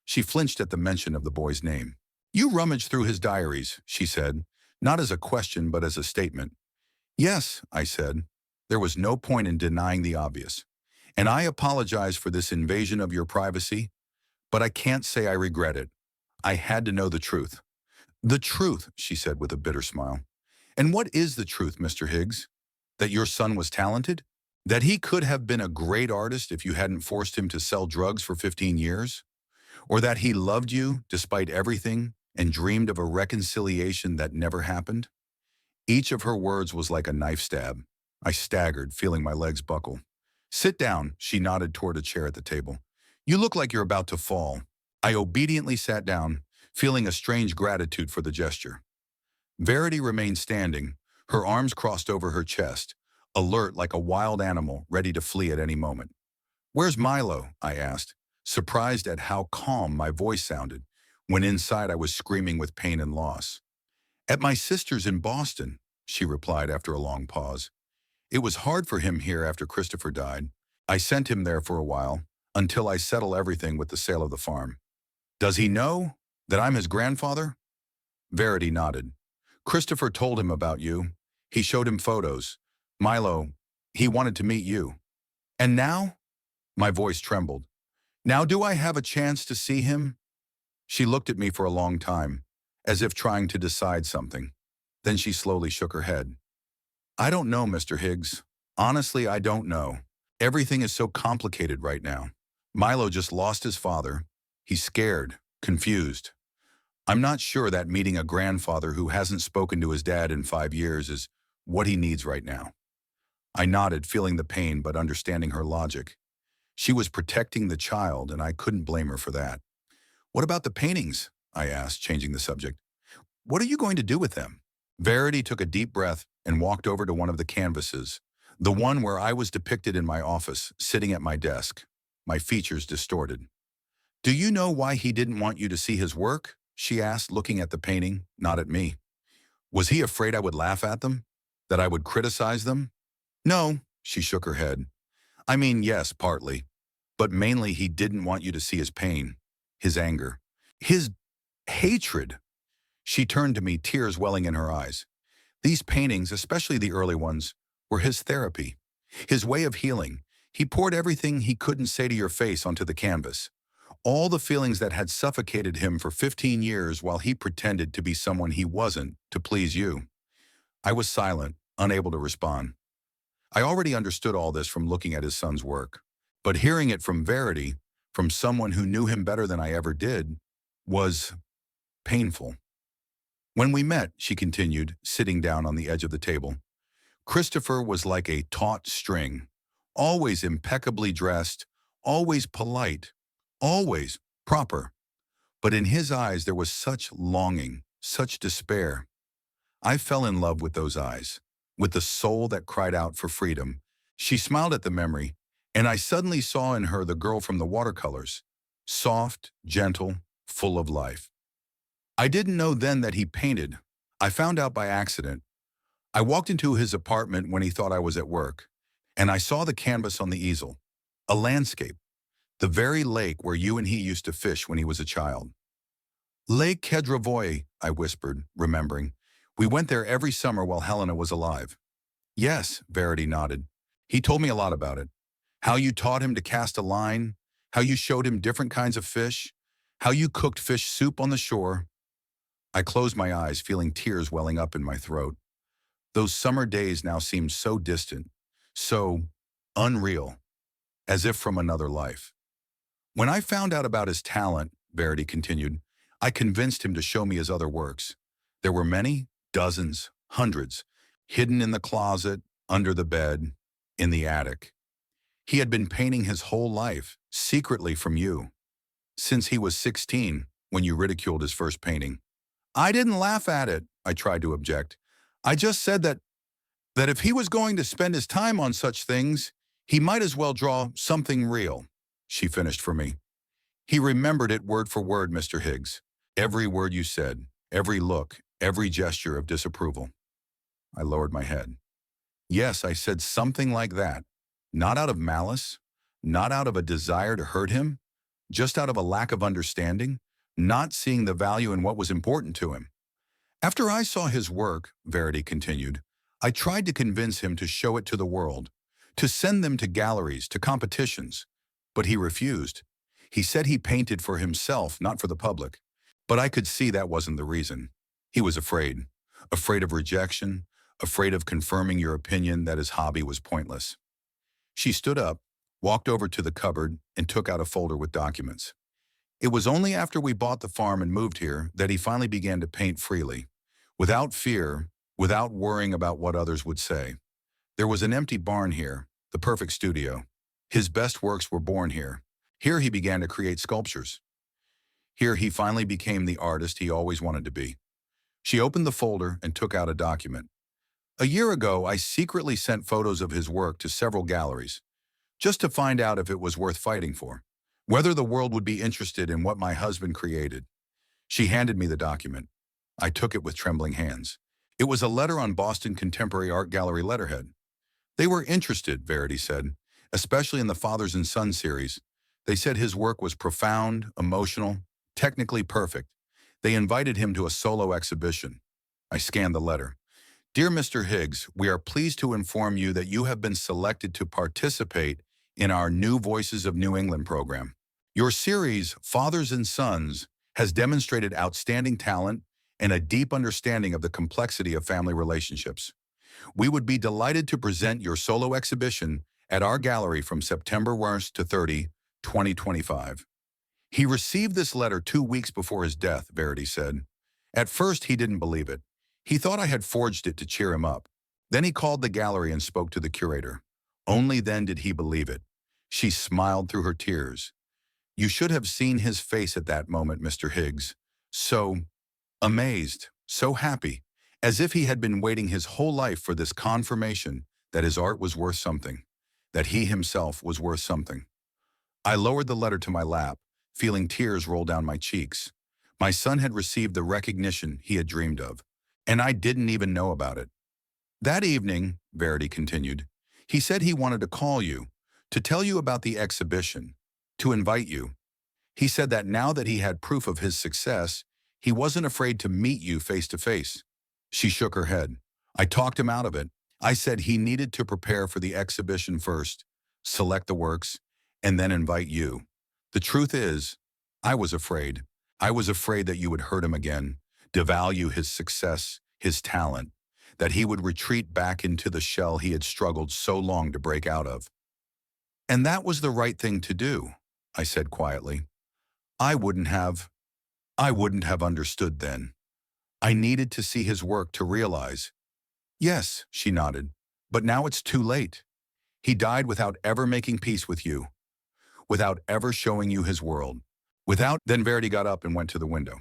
She flinched at the mention of the boy's name. "You rummaged through his diaries," she said, not as a question but as a statement. "Yes," I said. There was no point in denying the obvious. "And I apologize for this invasion of your privacy, but I can't say I regret it. I had to know the truth." "The truth," she said with a bitter smile. "And what is the truth, Mr. Higgs? That your son was talented? That he could have been a great artist if you hadn't forced him to sell drugs for 15 years? Or that he loved you despite everything and dreamed of a reconciliation that never happened?" Each of her words was like a knife stab. I staggered, feeling my legs buckle. "Sit down," she nodded toward a chair at the table. "You look like you're about to fall." I obediently sat down, feeling a strange gratitude for the gesture. Verity remained standing, her arms crossed over her chest, alert like a wild animal ready to flee at any moment. "Where's Milo?" I asked, surprised at how calm my voice sounded, when inside I was screaming with pain and loss. "At my sister's in Boston," she replied after a long pause. "It was hard for him here after Christopher died. I sent him there for a while, until I settle everything with the sale of the farm." "Does he know that I'm his grandfather?" Verity nodded. "Christopher told him about you. He showed him photos. Milo, he wanted to meet you." "And now?" My voice trembled. "Now do I have a chance to see him?" She looked at me for a long time, as if trying to decide something. Then she slowly shook her head. "I don't know, Mr. Higgs. Honestly, I don't know. Everything is so complicated right now. Milo just lost his father. He's scared, confused. I'm not sure that meeting a grandfather who hasn't spoken to his dad in 5 years is what he needs right now." I nodded, feeling the pain but understanding her logic. She was protecting the child, and I couldn't blame her for that. "What about the paintings?" I asked, changing the subject. "What are you going to do with them?" Verity took a deep breath and walked over to one of the canvases, the one where I was depicted in my office, sitting at my desk, my features distorted. "Do you know why he didn't want you to see his work?" she asked, looking at the painting, not at me. "Was he afraid I would laugh at them? That I would criticize them?" "No," she shook her head. "I mean, yes, partly. But mainly he didn't want you to see his pain, his anger, his hatred." She turned to me, tears welling in her eyes. "These paintings, especially the early ones, were his therapy, his way of healing. He poured everything he couldn't say to your face onto the canvas. All the feelings that had suffocated him for 15 years while he pretended to be someone he wasn't to please you." I was silent, unable to respond. I already understood all this from looking at his son's work. But hearing it from Verity, from someone who knew him better than I ever did, was painful. "When we met," she continued, sitting down on the edge of the table, "Christopher was like a taut string, always impeccably dressed, always polite, always proper. But in his eyes there was such longing, such despair. I fell in love with those eyes, with the soul that cried out for freedom." She smiled at the memory, and I suddenly saw in her the girl from the watercolors, soft, gentle, full of life. I didn't know then that he painted. I found out by accident. I walked into his apartment when he thought I was at work, and I saw the canvas on the easel, a landscape, the very lake where you and he used to fish when he was a child. "Lake Kedrovoy," I whispered, remembering. "We went there every summer while Helena was alive." "Yes," Verity nodded. He told me a lot about it. How you taught him to cast a line, how you showed him different kinds of fish, how you cooked fish soup on the shore. I closed my eyes, feeling tears welling up in my throat. Those summer days now seemed so distant, so unreal, as if from another life. When I found out about his talent, Verity continued, I convinced him to show me his other works. There were many, dozens, hundreds, hidden in the closet, under the bed, in the attic. He had been painting his whole life, secretly from you, since he was 16, when you ridiculed his first painting. I didn't laugh at it, I tried to object. I just said that if he was going to spend his time on such things, he might as well draw something real, she finished for me. He remembered it word for word, Mr. Higgs. Every word you said, every look, every gesture of disapproval. I lowered my head. Yes, I said something like that. Not out of malice, not out of a desire to hurt him, just out of a lack of understanding, not seeing the value in what was important to him. After I saw his work, Verity continued, I tried to convince him to show it to the world, to send them to galleries, to competitions, but he refused. He said he painted for himself, not for the public. But I could see that wasn't the reason. He was afraid. Afraid of rejection, afraid of confirming your opinion that his hobby was pointless. She stood up, walked over to the cupboard, and took out a folder with documents. It was only after we bought the farm and moved here that he finally began to paint freely, without fear, without worrying about what others would say. There was an empty barn here, the perfect studio. His best works were born here. Here he began to create sculptures. Here he finally became the artist he always wanted to be. She opened the folder and took out a document. A year ago, I secretly sent photos of his work to several galleries, just to find out if it was worth fighting for, whether the world would be interested in what my husband created. She handed me the document. I took it with trembling hands. It was a letter on Boston Contemporary Art Gallery letterhead. They were interested, Verity said, especially in the Fathers and Sons series. They said his work was profound, emotional, technically perfect. They invited him to a solo exhibition. I scanned the letter. Dear Mr. Higgs, we are pleased to inform you that you have been selected to participate in our New Voices of New England program. Your series, Fathers and Sons, has demonstrated outstanding talent and a deep understanding of the complexity of family relationships. We would be delighted to present your solo exhibition at our gallery from September 1st to 30, 2025. He received this letter 2 weeks before his death, Verity said. At first, he didn't believe it. He thought I had forged it to cheer him up. Then he called the gallery and spoke to the curator. Only then did he believe it. She smiled through her tears. You should have seen his face at that moment, Mr. Higgs. So amazed, so happy, as if he had been waiting his whole life for this confirmation that his art was worth something, that he himself was worth something. I lowered the letter to my lap, feeling tears roll down my cheeks. My son had received the recognition he had dreamed of, and I didn't even know about it. That evening, Verity continued, he said he wanted to call you, to tell you about the exhibition, to invite you. He said that now that he had proof of his success, he wasn't afraid to meet you face to face. She shook her head. I talked him out of it. I said he needed to prepare for the exhibition first, select the works, and then invite you. The truth is, I was afraid. I was afraid that you would hurt him again, devalue his success, his talent, that he would retreat back into the shell he had struggled so long to break out of. And that was the right thing to do, I said quietly. I wouldn't have understood then. I needed to see his work to realize. Yes, she nodded, but now it's too late. He died without ever making peace with you, without ever showing you his world. Then Verity got up and went to the window.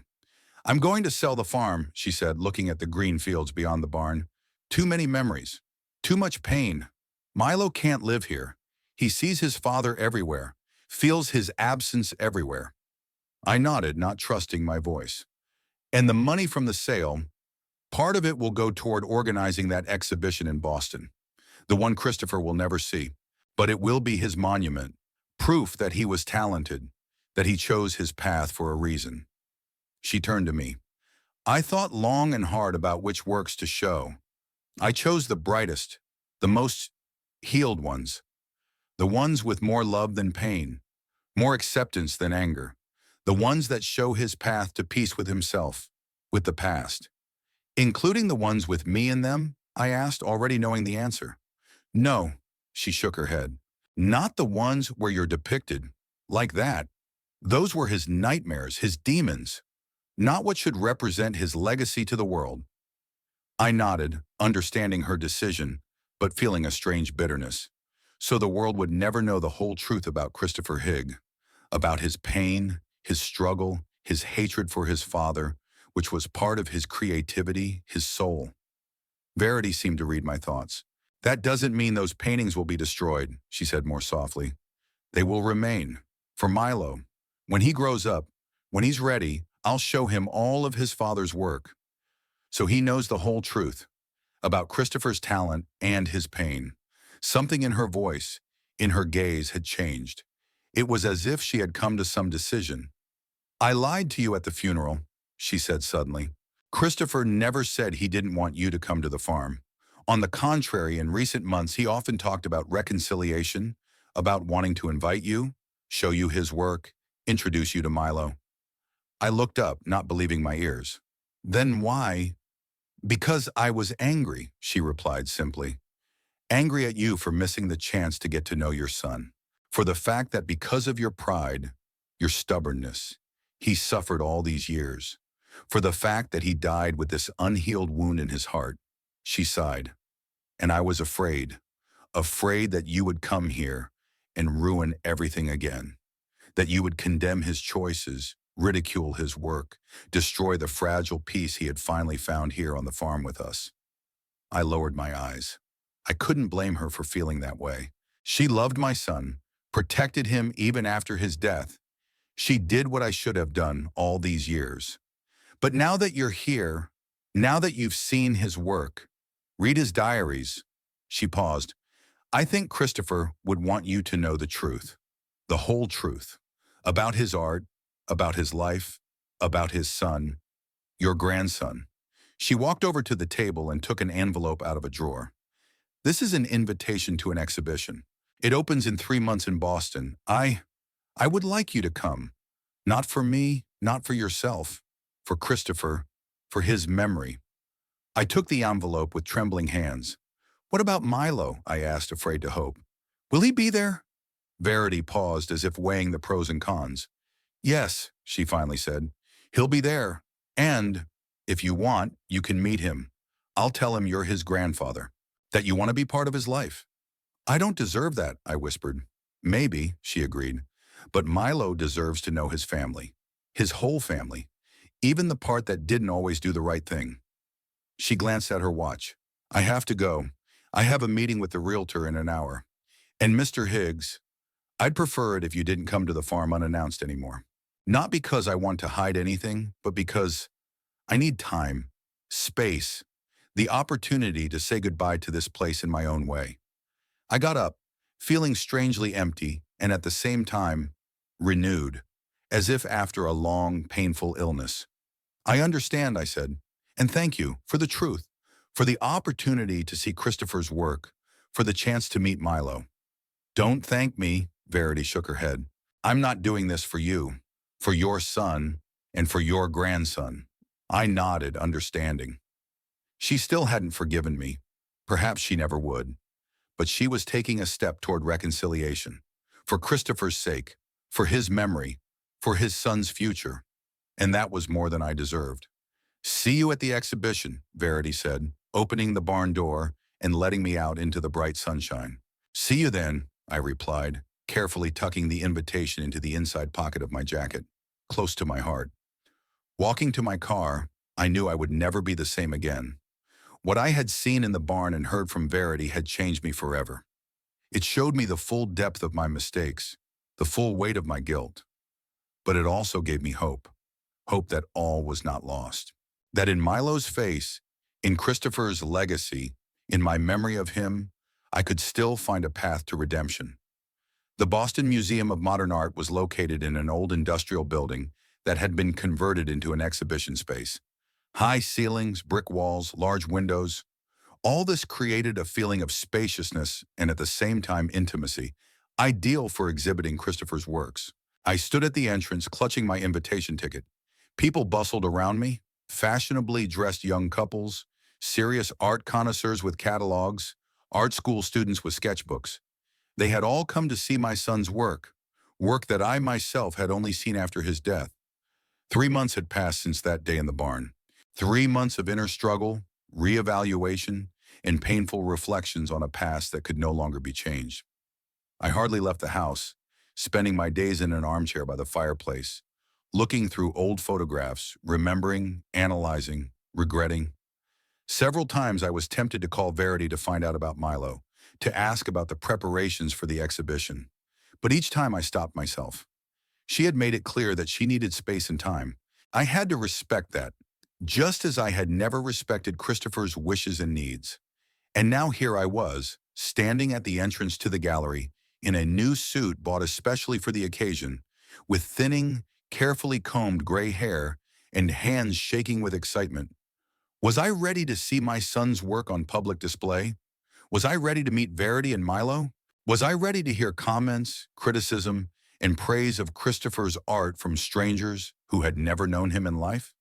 I'm going to sell the farm, she said, looking at the green fields beyond the barn. Too many memories. Too much pain. Milo can't live here. He sees his father everywhere, feels his absence everywhere. I nodded, not trusting my voice. And the money from the sale, part of it will go toward organizing that exhibition in Boston, the one Christopher will never see. But it will be his monument, proof that he was talented, that he chose his path for a reason. She turned to me. I thought long and hard about which works to show. I chose the brightest, the most healed ones, the ones with more love than pain, more acceptance than anger, the ones that show his path to peace with himself, with the past. Including the ones with me in them? I asked, already knowing the answer. No, she shook her head. Not the ones where you're depicted, like that. Those were his nightmares, his demons, not what should represent his legacy to the world. I nodded, understanding her decision, but feeling a strange bitterness. So the world would never know the whole truth about Christopher Higg, about his pain, his struggle, his hatred for his father, which was part of his creativity, his soul. Verity seemed to read my thoughts. That doesn't mean those paintings will be destroyed, she said more softly. They will remain. For Milo, when he grows up, when he's ready, I'll show him all of his father's work. So he knows the whole truth about Christopher's talent and his pain. Something in her voice, in her gaze, had changed. It was as if she had come to some decision. I lied to you at the funeral, she said suddenly. Christopher never said he didn't want you to come to the farm. On the contrary, in recent months, he often talked about reconciliation, about wanting to invite you, show you his work, introduce you to Milo. I looked up, not believing my ears. Then why? Because I was angry, she replied simply. Angry at you for missing the chance to get to know your son. For the fact that because of your pride, your stubbornness, he suffered all these years. For the fact that he died with this unhealed wound in his heart. She sighed. And I was afraid that you would come here and ruin everything again. That you would condemn his choices, ridicule his work, destroy the fragile peace he had finally found here on the farm with us. I lowered my eyes. I couldn't blame her for feeling that way. She loved my son, protected him even after his death. She did what I should have done all these years. But now that you're here, now that you've seen his work, read his diaries, she paused, I think Christopher would want you to know the truth, the whole truth, about his art, about his life, about his son, your grandson. She walked over to the table and took an envelope out of a drawer. This is an invitation to an exhibition. It opens in 3 months in Boston. I would like you to come. Not for me, not for yourself, for Christopher, for his memory. I took the envelope with trembling hands. What about Milo? I asked, afraid to hope. Will he be there? Verity paused as if weighing the pros and cons. Yes, she finally said. He'll be there. And, if you want, you can meet him. I'll tell him you're his grandfather, that you want to be part of his life. I don't deserve that, I whispered. Maybe, she agreed. But Milo deserves to know his family, his whole family, even the part that didn't always do the right thing. She glanced at her watch. I have to go. I have a meeting with the realtor in an hour. And Mr. Higgs, I'd prefer it if you didn't come to the farm unannounced anymore. Not because I want to hide anything, but because I need time, space, the opportunity to say goodbye to this place in my own way. I got up, feeling strangely empty and at the same time renewed, as if after a long, painful illness. I understand, I said, and thank you for the truth, for the opportunity to see Christopher's work, for the chance to meet Milo. Don't thank me, Verity shook her head. I'm not doing this for you, for your son, and for your grandson. I nodded, understanding. She still hadn't forgiven me. Perhaps she never would. But she was taking a step toward reconciliation, for Christopher's sake, for his memory, for his son's future. And that was more than I deserved. See you at the exhibition, Verity said, opening the barn door and letting me out into the bright sunshine. See you then, I replied, carefully tucking the invitation into the inside pocket of my jacket, close to my heart. Walking to my car, I knew I would never be the same again. What I had seen in the barn and heard from Verity had changed me forever. It showed me the full depth of my mistakes, the full weight of my guilt. But it also gave me hope that all was not lost. That in Milo's face, in Christopher's legacy, in my memory of him, I could still find a path to redemption. The Boston Museum of Modern Art was located in an old industrial building that had been converted into an exhibition space. High ceilings, brick walls, large windows, All this created a feeling of spaciousness and at the same time intimacy, ideal for exhibiting Christopher's works. I stood at the entrance clutching my invitation ticket. People bustled around me, fashionably dressed young couples, serious art connoisseurs with catalogs, art school students with sketchbooks. They had all come to see my son's work that I myself had only seen after his death. 3 months had passed since that day in the barn. 3 months of inner struggle, reevaluation, and painful reflections on a past that could no longer be changed. I hardly left the house, spending my days in an armchair by the fireplace, looking through old photographs, remembering, analyzing, regretting. Several times I was tempted to call Verity to find out about Milo, to ask about the preparations for the exhibition. But each time I stopped myself. She had made it clear that she needed space and time. I had to respect that, just as I had never respected Christopher's wishes and needs. And now here I was, standing at the entrance to the gallery, in a new suit bought especially for the occasion, with thinning, carefully combed gray hair and hands shaking with excitement. Was I ready to see my son's work on public display? Was I ready to meet Verity and Milo? Was I ready to hear comments, criticism, and praise of Christopher's art from strangers who had never known him in life?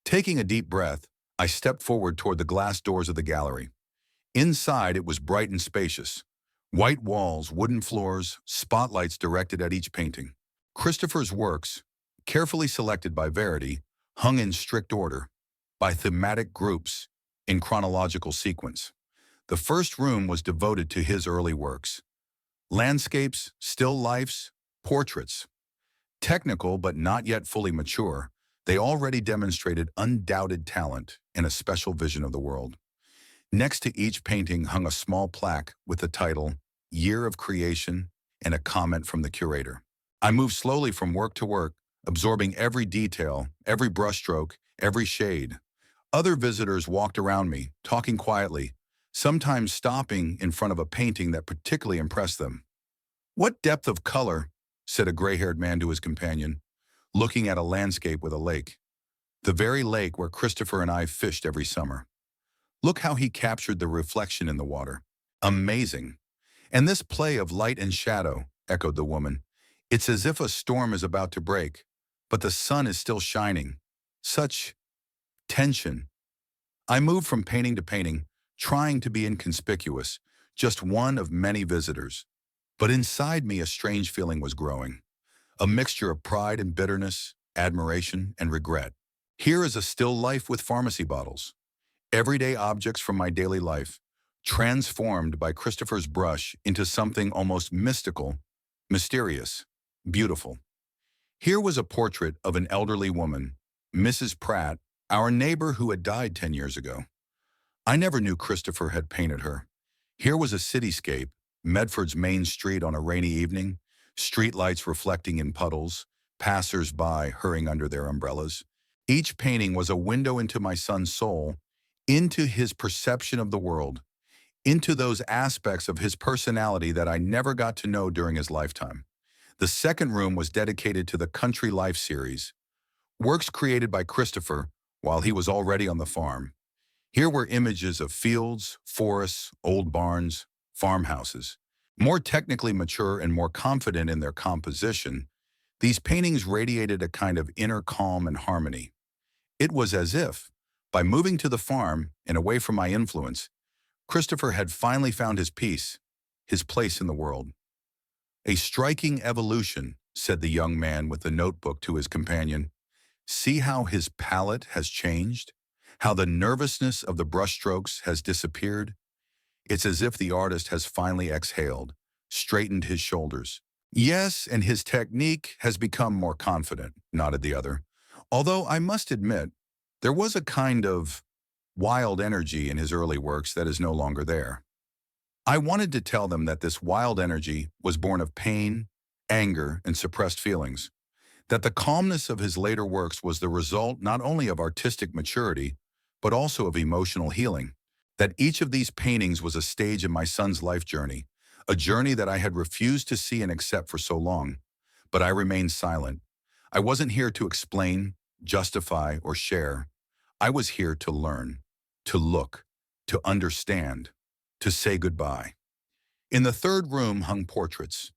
Taking a deep breath, I stepped forward toward the glass doors of the gallery. Inside, it was bright and spacious. White walls, wooden floors, spotlights directed at each painting. Christopher's works, carefully selected by Verity, hung in strict order, by thematic groups, in chronological sequence. The first room was devoted to his early works. Landscapes, still lifes, portraits. Technical but not yet fully mature, they already demonstrated undoubted talent and a special vision of the world. Next to each painting hung a small plaque with the title, Year of Creation, and a comment from the curator. I moved slowly from work to work, absorbing every detail, every brushstroke, every shade. Other visitors walked around me, talking quietly, sometimes stopping in front of a painting that particularly impressed them. "What depth of color," said a gray-haired man to his companion, looking at a landscape with a lake. The very lake where Christopher and I fished every summer. "Look how he captured the reflection in the water. Amazing." "And this play of light and shadow," echoed the woman. "It's as if a storm is about to break, but the sun is still shining. Such tension." I moved from painting to painting, trying to be inconspicuous, just one of many visitors. But inside me a strange feeling was growing, a mixture of pride and bitterness, admiration and regret. Here is a still life with pharmacy bottles, everyday objects from my daily life, transformed by Christopher's brush into something almost mystical, mysterious, beautiful. Here was a portrait of an elderly woman, Mrs. Pratt, our neighbor who had died 10 years ago. I never knew Christopher had painted her. Here was a cityscape, Medford's main street on a rainy evening, streetlights reflecting in puddles, passers-by hurrying under their umbrellas. Each painting was a window into my son's soul, into his perception of the world, into those aspects of his personality that I never got to know during his lifetime. The second room was dedicated to the Country Life series, works created by Christopher while he was already on the farm. Here were images of fields, forests, old barns, farmhouses. More technically mature and more confident in their composition, these paintings radiated a kind of inner calm and harmony. It was as if, by moving to the farm and away from my influence, Christopher had finally found his peace, his place in the world. "A striking evolution," said the young man with the notebook to his companion. "See how his palette has changed? How the nervousness of the brushstrokes has disappeared? It's as if the artist has finally exhaled, straightened his shoulders." "Yes, and his technique has become more confident," nodded the other. "Although I must admit, there was a kind of wild energy in his early works that is no longer there." I wanted to tell them that this wild energy was born of pain, anger, and suppressed feelings, that the calmness of his later works was the result not only of artistic maturity, but also of emotional healing, that each of these paintings was a stage in my son's life journey, a journey that I had refused to see and accept for so long. But I remained silent. I wasn't here to explain, justify, or share. I was here to learn, to look, to understand, to say goodbye. In the third room hung portraits.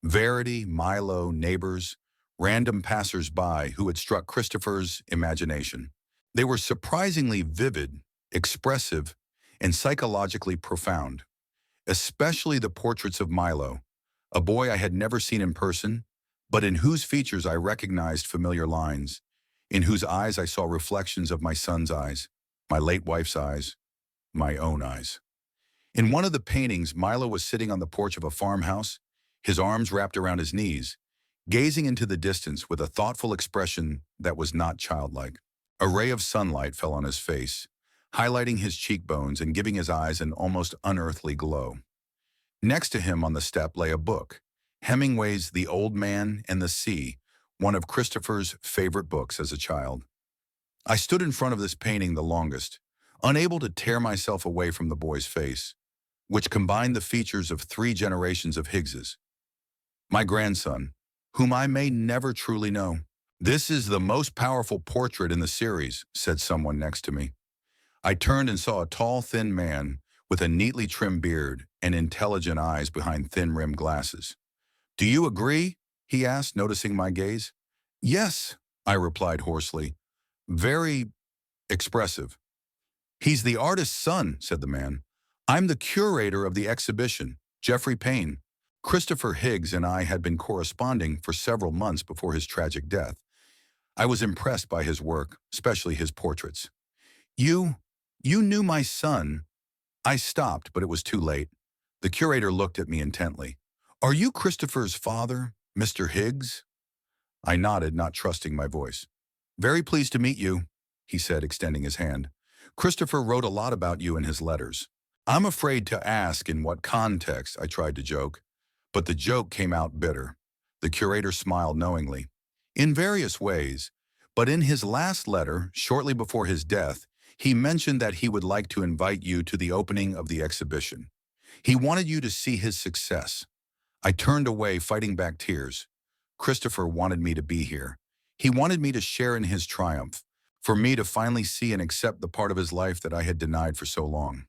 Verity, Milo, neighbors, random passers-by who had struck Christopher's imagination. They were surprisingly vivid, expressive, and psychologically profound, especially the portraits of Milo, a boy I had never seen in person, but in whose features I recognized familiar lines, in whose eyes I saw reflections of my son's eyes, my late wife's eyes, my own eyes. In one of the paintings, Milo was sitting on the porch of a farmhouse, his arms wrapped around his knees, gazing into the distance with a thoughtful expression that was not childlike. A ray of sunlight fell on his face, highlighting his cheekbones and giving his eyes an almost unearthly glow. Next to him on the step lay a book, Hemingway's The Old Man and the Sea, one of Christopher's favorite books as a child. I stood in front of this painting the longest, unable to tear myself away from the boy's face, which combined the features of 3 generations of Higgses. My grandson, whom I may never truly know. "This is the most powerful portrait in the series," said someone next to me. I turned and saw a tall, thin man with a neatly trimmed beard and intelligent eyes behind thin-rimmed glasses. "Do you agree?" he asked, noticing my gaze. "Yes," I replied hoarsely. "Very expressive." "He's the artist's son," said the man. "I'm the curator of the exhibition, Jeffrey Payne. Christopher Higgs and I had been corresponding for several months before his tragic death. I was impressed by his work, especially his portraits." You knew my son." I stopped, but it was too late. The curator looked at me intently. "Are you Christopher's father, Mr. Higgs?" I nodded, not trusting my voice. "Very pleased to meet you," he said, extending his hand. "Christopher wrote a lot about you in his letters." "I'm afraid to ask in what context," I tried to joke. But the joke came out bitter. The curator smiled knowingly. "In various ways, but in his last letter, shortly before his death, he mentioned that he would like to invite you to the opening of the exhibition. He wanted you to see his success." I turned away, fighting back tears. Christopher wanted me to be here. He wanted me to share in his triumph, for me to finally see and accept the part of his life that I had denied for so long.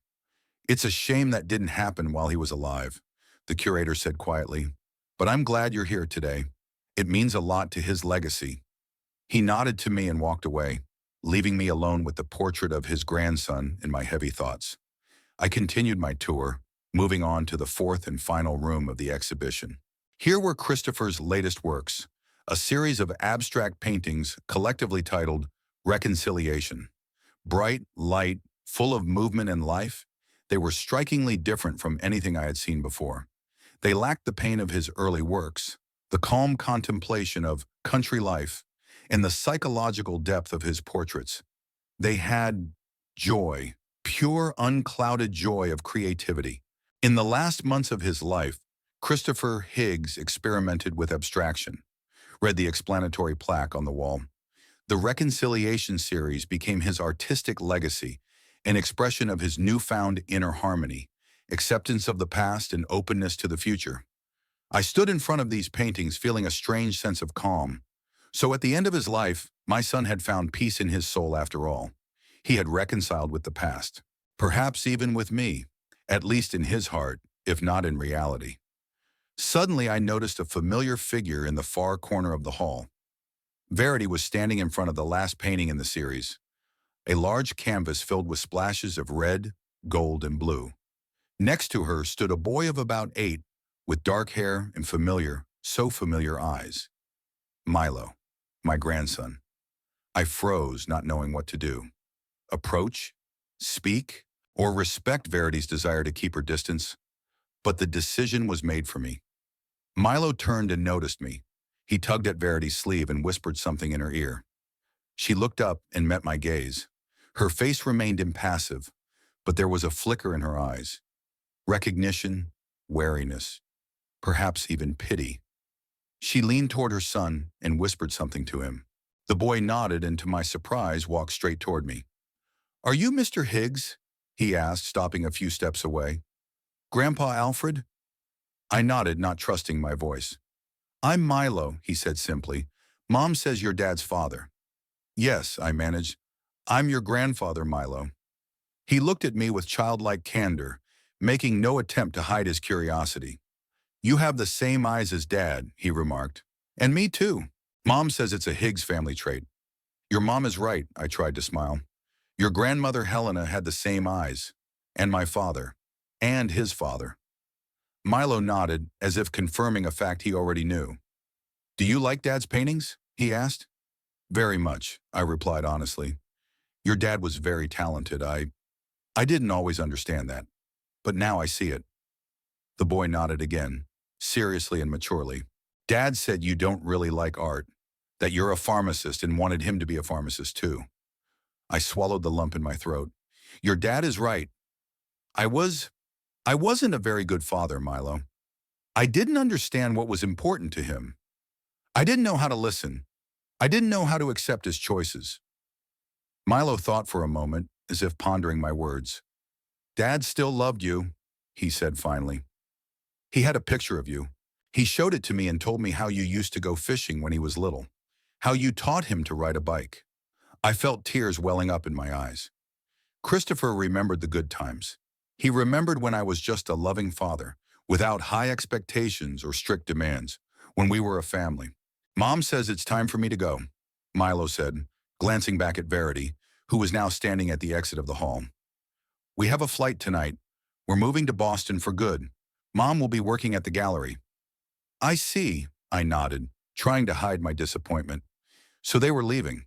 "It's a shame that didn't happen while he was alive," the curator said quietly. "But I'm glad you're here today. It means a lot to his legacy." He nodded to me and walked away, leaving me alone with the portrait of his grandson in my heavy thoughts. I continued my tour, moving on to the 4th and final room of the exhibition. Here were Christopher's latest works, a series of abstract paintings collectively titled Reconciliation. Bright, light, full of movement and life, they were strikingly different from anything I had seen before. They lacked the pain of his early works, the calm contemplation of country life, and the psychological depth of his portraits. They had joy, pure, unclouded joy of creativity. In the last months of his life, Christopher Higgs experimented with abstraction, read the explanatory plaque on the wall. The Reconciliation series became his artistic legacy, an expression of his newfound inner harmony, acceptance of the past and openness to the future. I stood in front of these paintings feeling a strange sense of calm. So at the end of his life, my son had found peace in his soul after all. He had reconciled with the past, perhaps even with me, at least in his heart, if not in reality. Suddenly, I noticed a familiar figure in the far corner of the hall. Verity was standing in front of the last painting in the series, a large canvas filled with splashes of red, gold, and blue. Next to her stood a boy of about 8, with dark hair and so familiar eyes. Milo, my grandson. I froze, not knowing what to do. Approach, speak, or respect Verity's desire to keep her distance, but the decision was made for me. Milo turned and noticed me. He tugged at Verity's sleeve and whispered something in her ear. She looked up and met my gaze. Her face remained impassive, but there was a flicker in her eyes. Recognition, wariness, perhaps even pity. She leaned toward her son and whispered something to him. The boy nodded and, to my surprise, walked straight toward me. "Are you Mr. Higgs?" he asked, stopping a few steps away. "Grandpa Alfred?" I nodded, not trusting my voice. "I'm Milo," he said simply. "Mom says you're Dad's father." "Yes," I managed. "I'm your grandfather, Milo." He looked at me with childlike candor, making no attempt to hide his curiosity. "You have the same eyes as Dad," he remarked. "And me too. Mom says it's a Higgs family trait." "Your mom is right," I tried to smile. "Your grandmother Helena had the same eyes. And my father. And his father." Milo nodded, as if confirming a fact he already knew. "Do you like Dad's paintings?" he asked. "Very much," I replied honestly. "Your dad was very talented. I didn't always understand that. But now I see it." The boy nodded again, seriously and maturely. "Dad said you don't really like art, that you're a pharmacist and wanted him to be a pharmacist too." I swallowed the lump in my throat. "Your dad is right. I was I wasn't a very good father, Milo. I didn't understand what was important to him. I didn't know how to listen. I didn't know how to accept his choices." Milo thought for a moment, as if pondering my words. "Dad still loved you," he said finally. "He had a picture of you. He showed it to me and told me how you used to go fishing when he was little, how you taught him to ride a bike." I felt tears welling up in my eyes. Christopher remembered the good times. He remembered when I was just a loving father, without high expectations or strict demands, when we were a family. "Mom says it's time for me to go," Milo said, glancing back at Verity, who was now standing at the exit of the hall. "We have a flight tonight. We're moving to Boston for good. Mom will be working at the gallery." "I see," I nodded, trying to hide my disappointment. So they were leaving.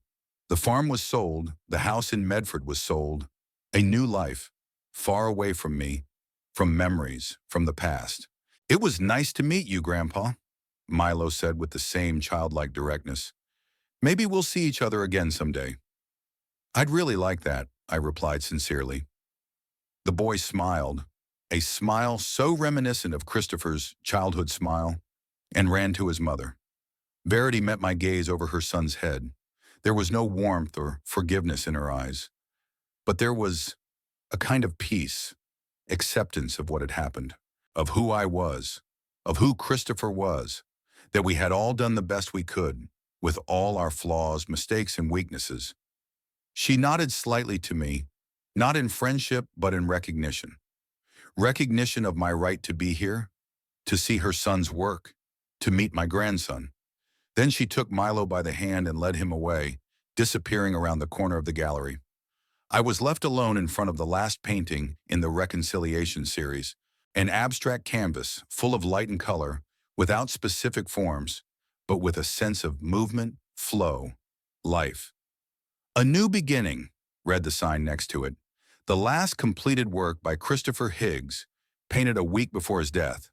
The farm was sold, the house in Medford was sold. A new life, far away from me, from memories, from the past. "It was nice to meet you, Grandpa," Milo said with the same childlike directness. "Maybe we'll see each other again someday." "I'd really like that," I replied sincerely. The boy smiled, a smile so reminiscent of Christopher's childhood smile, and ran to his mother. Verity met my gaze over her son's head. There was no warmth or forgiveness in her eyes, but there was a kind of peace, acceptance of what had happened, of who I was, of who Christopher was, that we had all done the best we could, with all our flaws, mistakes, and weaknesses. She nodded slightly to me, not in friendship, but in recognition. Recognition of my right to be here, to see her son's work, to meet my grandson. Then she took Milo by the hand and led him away, disappearing around the corner of the gallery. I was left alone in front of the last painting in the Reconciliation series, an abstract canvas full of light and color, without specific forms, but with a sense of movement, flow, life. "A New Beginning," read the sign next to it. The last completed work by Christopher Higgs, painted a week before his death.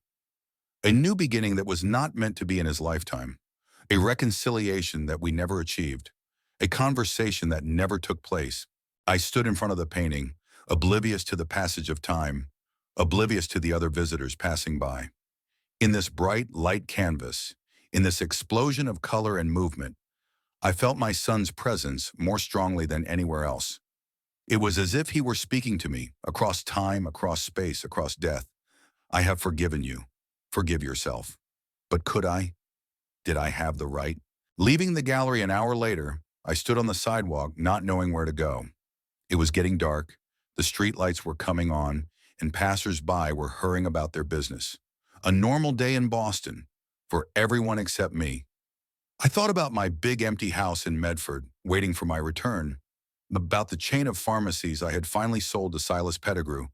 A new beginning that was not meant to be in his lifetime. A reconciliation that we never achieved. A conversation that never took place. I stood in front of the painting, oblivious to the passage of time, oblivious to the other visitors passing by. In this bright, light canvas, in this explosion of color and movement, I felt my son's presence more strongly than anywhere else. It was as if he were speaking to me, across time, across space, across death. "I have forgiven you. Forgive yourself." But could I? Did I have the right? Leaving the gallery an hour later, I stood on the sidewalk, not knowing where to go. It was getting dark, the streetlights were coming on, and passers-by were hurrying about their business. A normal day in Boston, for everyone except me. I thought about my big empty house in Medford, waiting for my return, about the chain of pharmacies I had finally sold to Silas Pettigrew,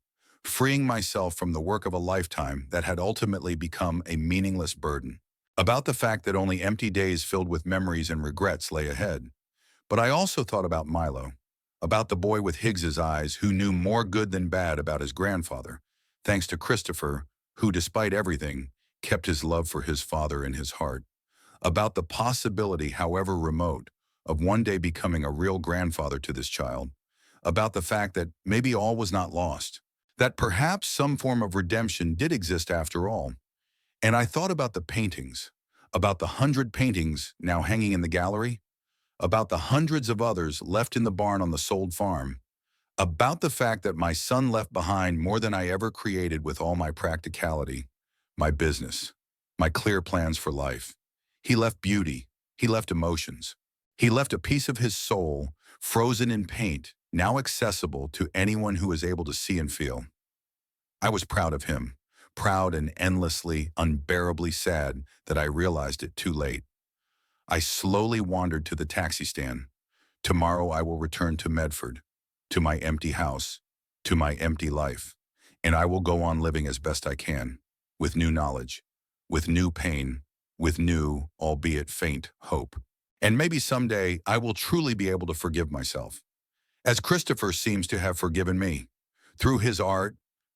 freeing myself from the work of a lifetime that had ultimately become a meaningless burden, about the fact that only empty days filled with memories and regrets lay ahead. But I also thought about Milo, about the boy with Higgs's eyes who knew more good than bad about his grandfather, thanks to Christopher, who, despite everything, kept his love for his father in his heart, about the possibility, however remote, of one day becoming a real grandfather to this child, about the fact that maybe all was not lost, that perhaps some form of redemption did exist after all. And I thought about the paintings, about the 100 paintings now hanging in the gallery, about the hundreds of others left in the barn on the sold farm, about the fact that my son left behind more than I ever created with all my practicality, my business, my clear plans for life. He left beauty, he left emotions. He left a piece of his soul, frozen in paint, now accessible to anyone who is able to see and feel. I was proud of him, proud and endlessly, unbearably sad that I realized it too late. I slowly wandered to the taxi stand. Tomorrow I will return to Medford, to my empty house, to my empty life, and I will go on living as best I can, with new knowledge, with new pain, with new, albeit faint, hope. And maybe someday I will truly be able to forgive myself, as Christopher seems to have forgiven me, through his art,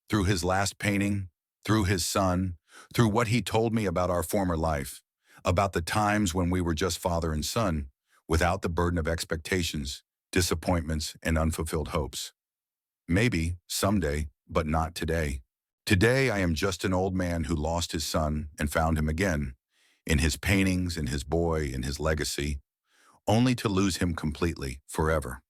through his last painting, through his son, through what he told me about our former life, about the times when we were just father and son, without the burden of expectations, disappointments, and unfulfilled hopes. Maybe, someday, but not today. Today I am just an old man who lost his son and found him again, in his paintings, in his boy, in his legacy, only to lose him completely, forever.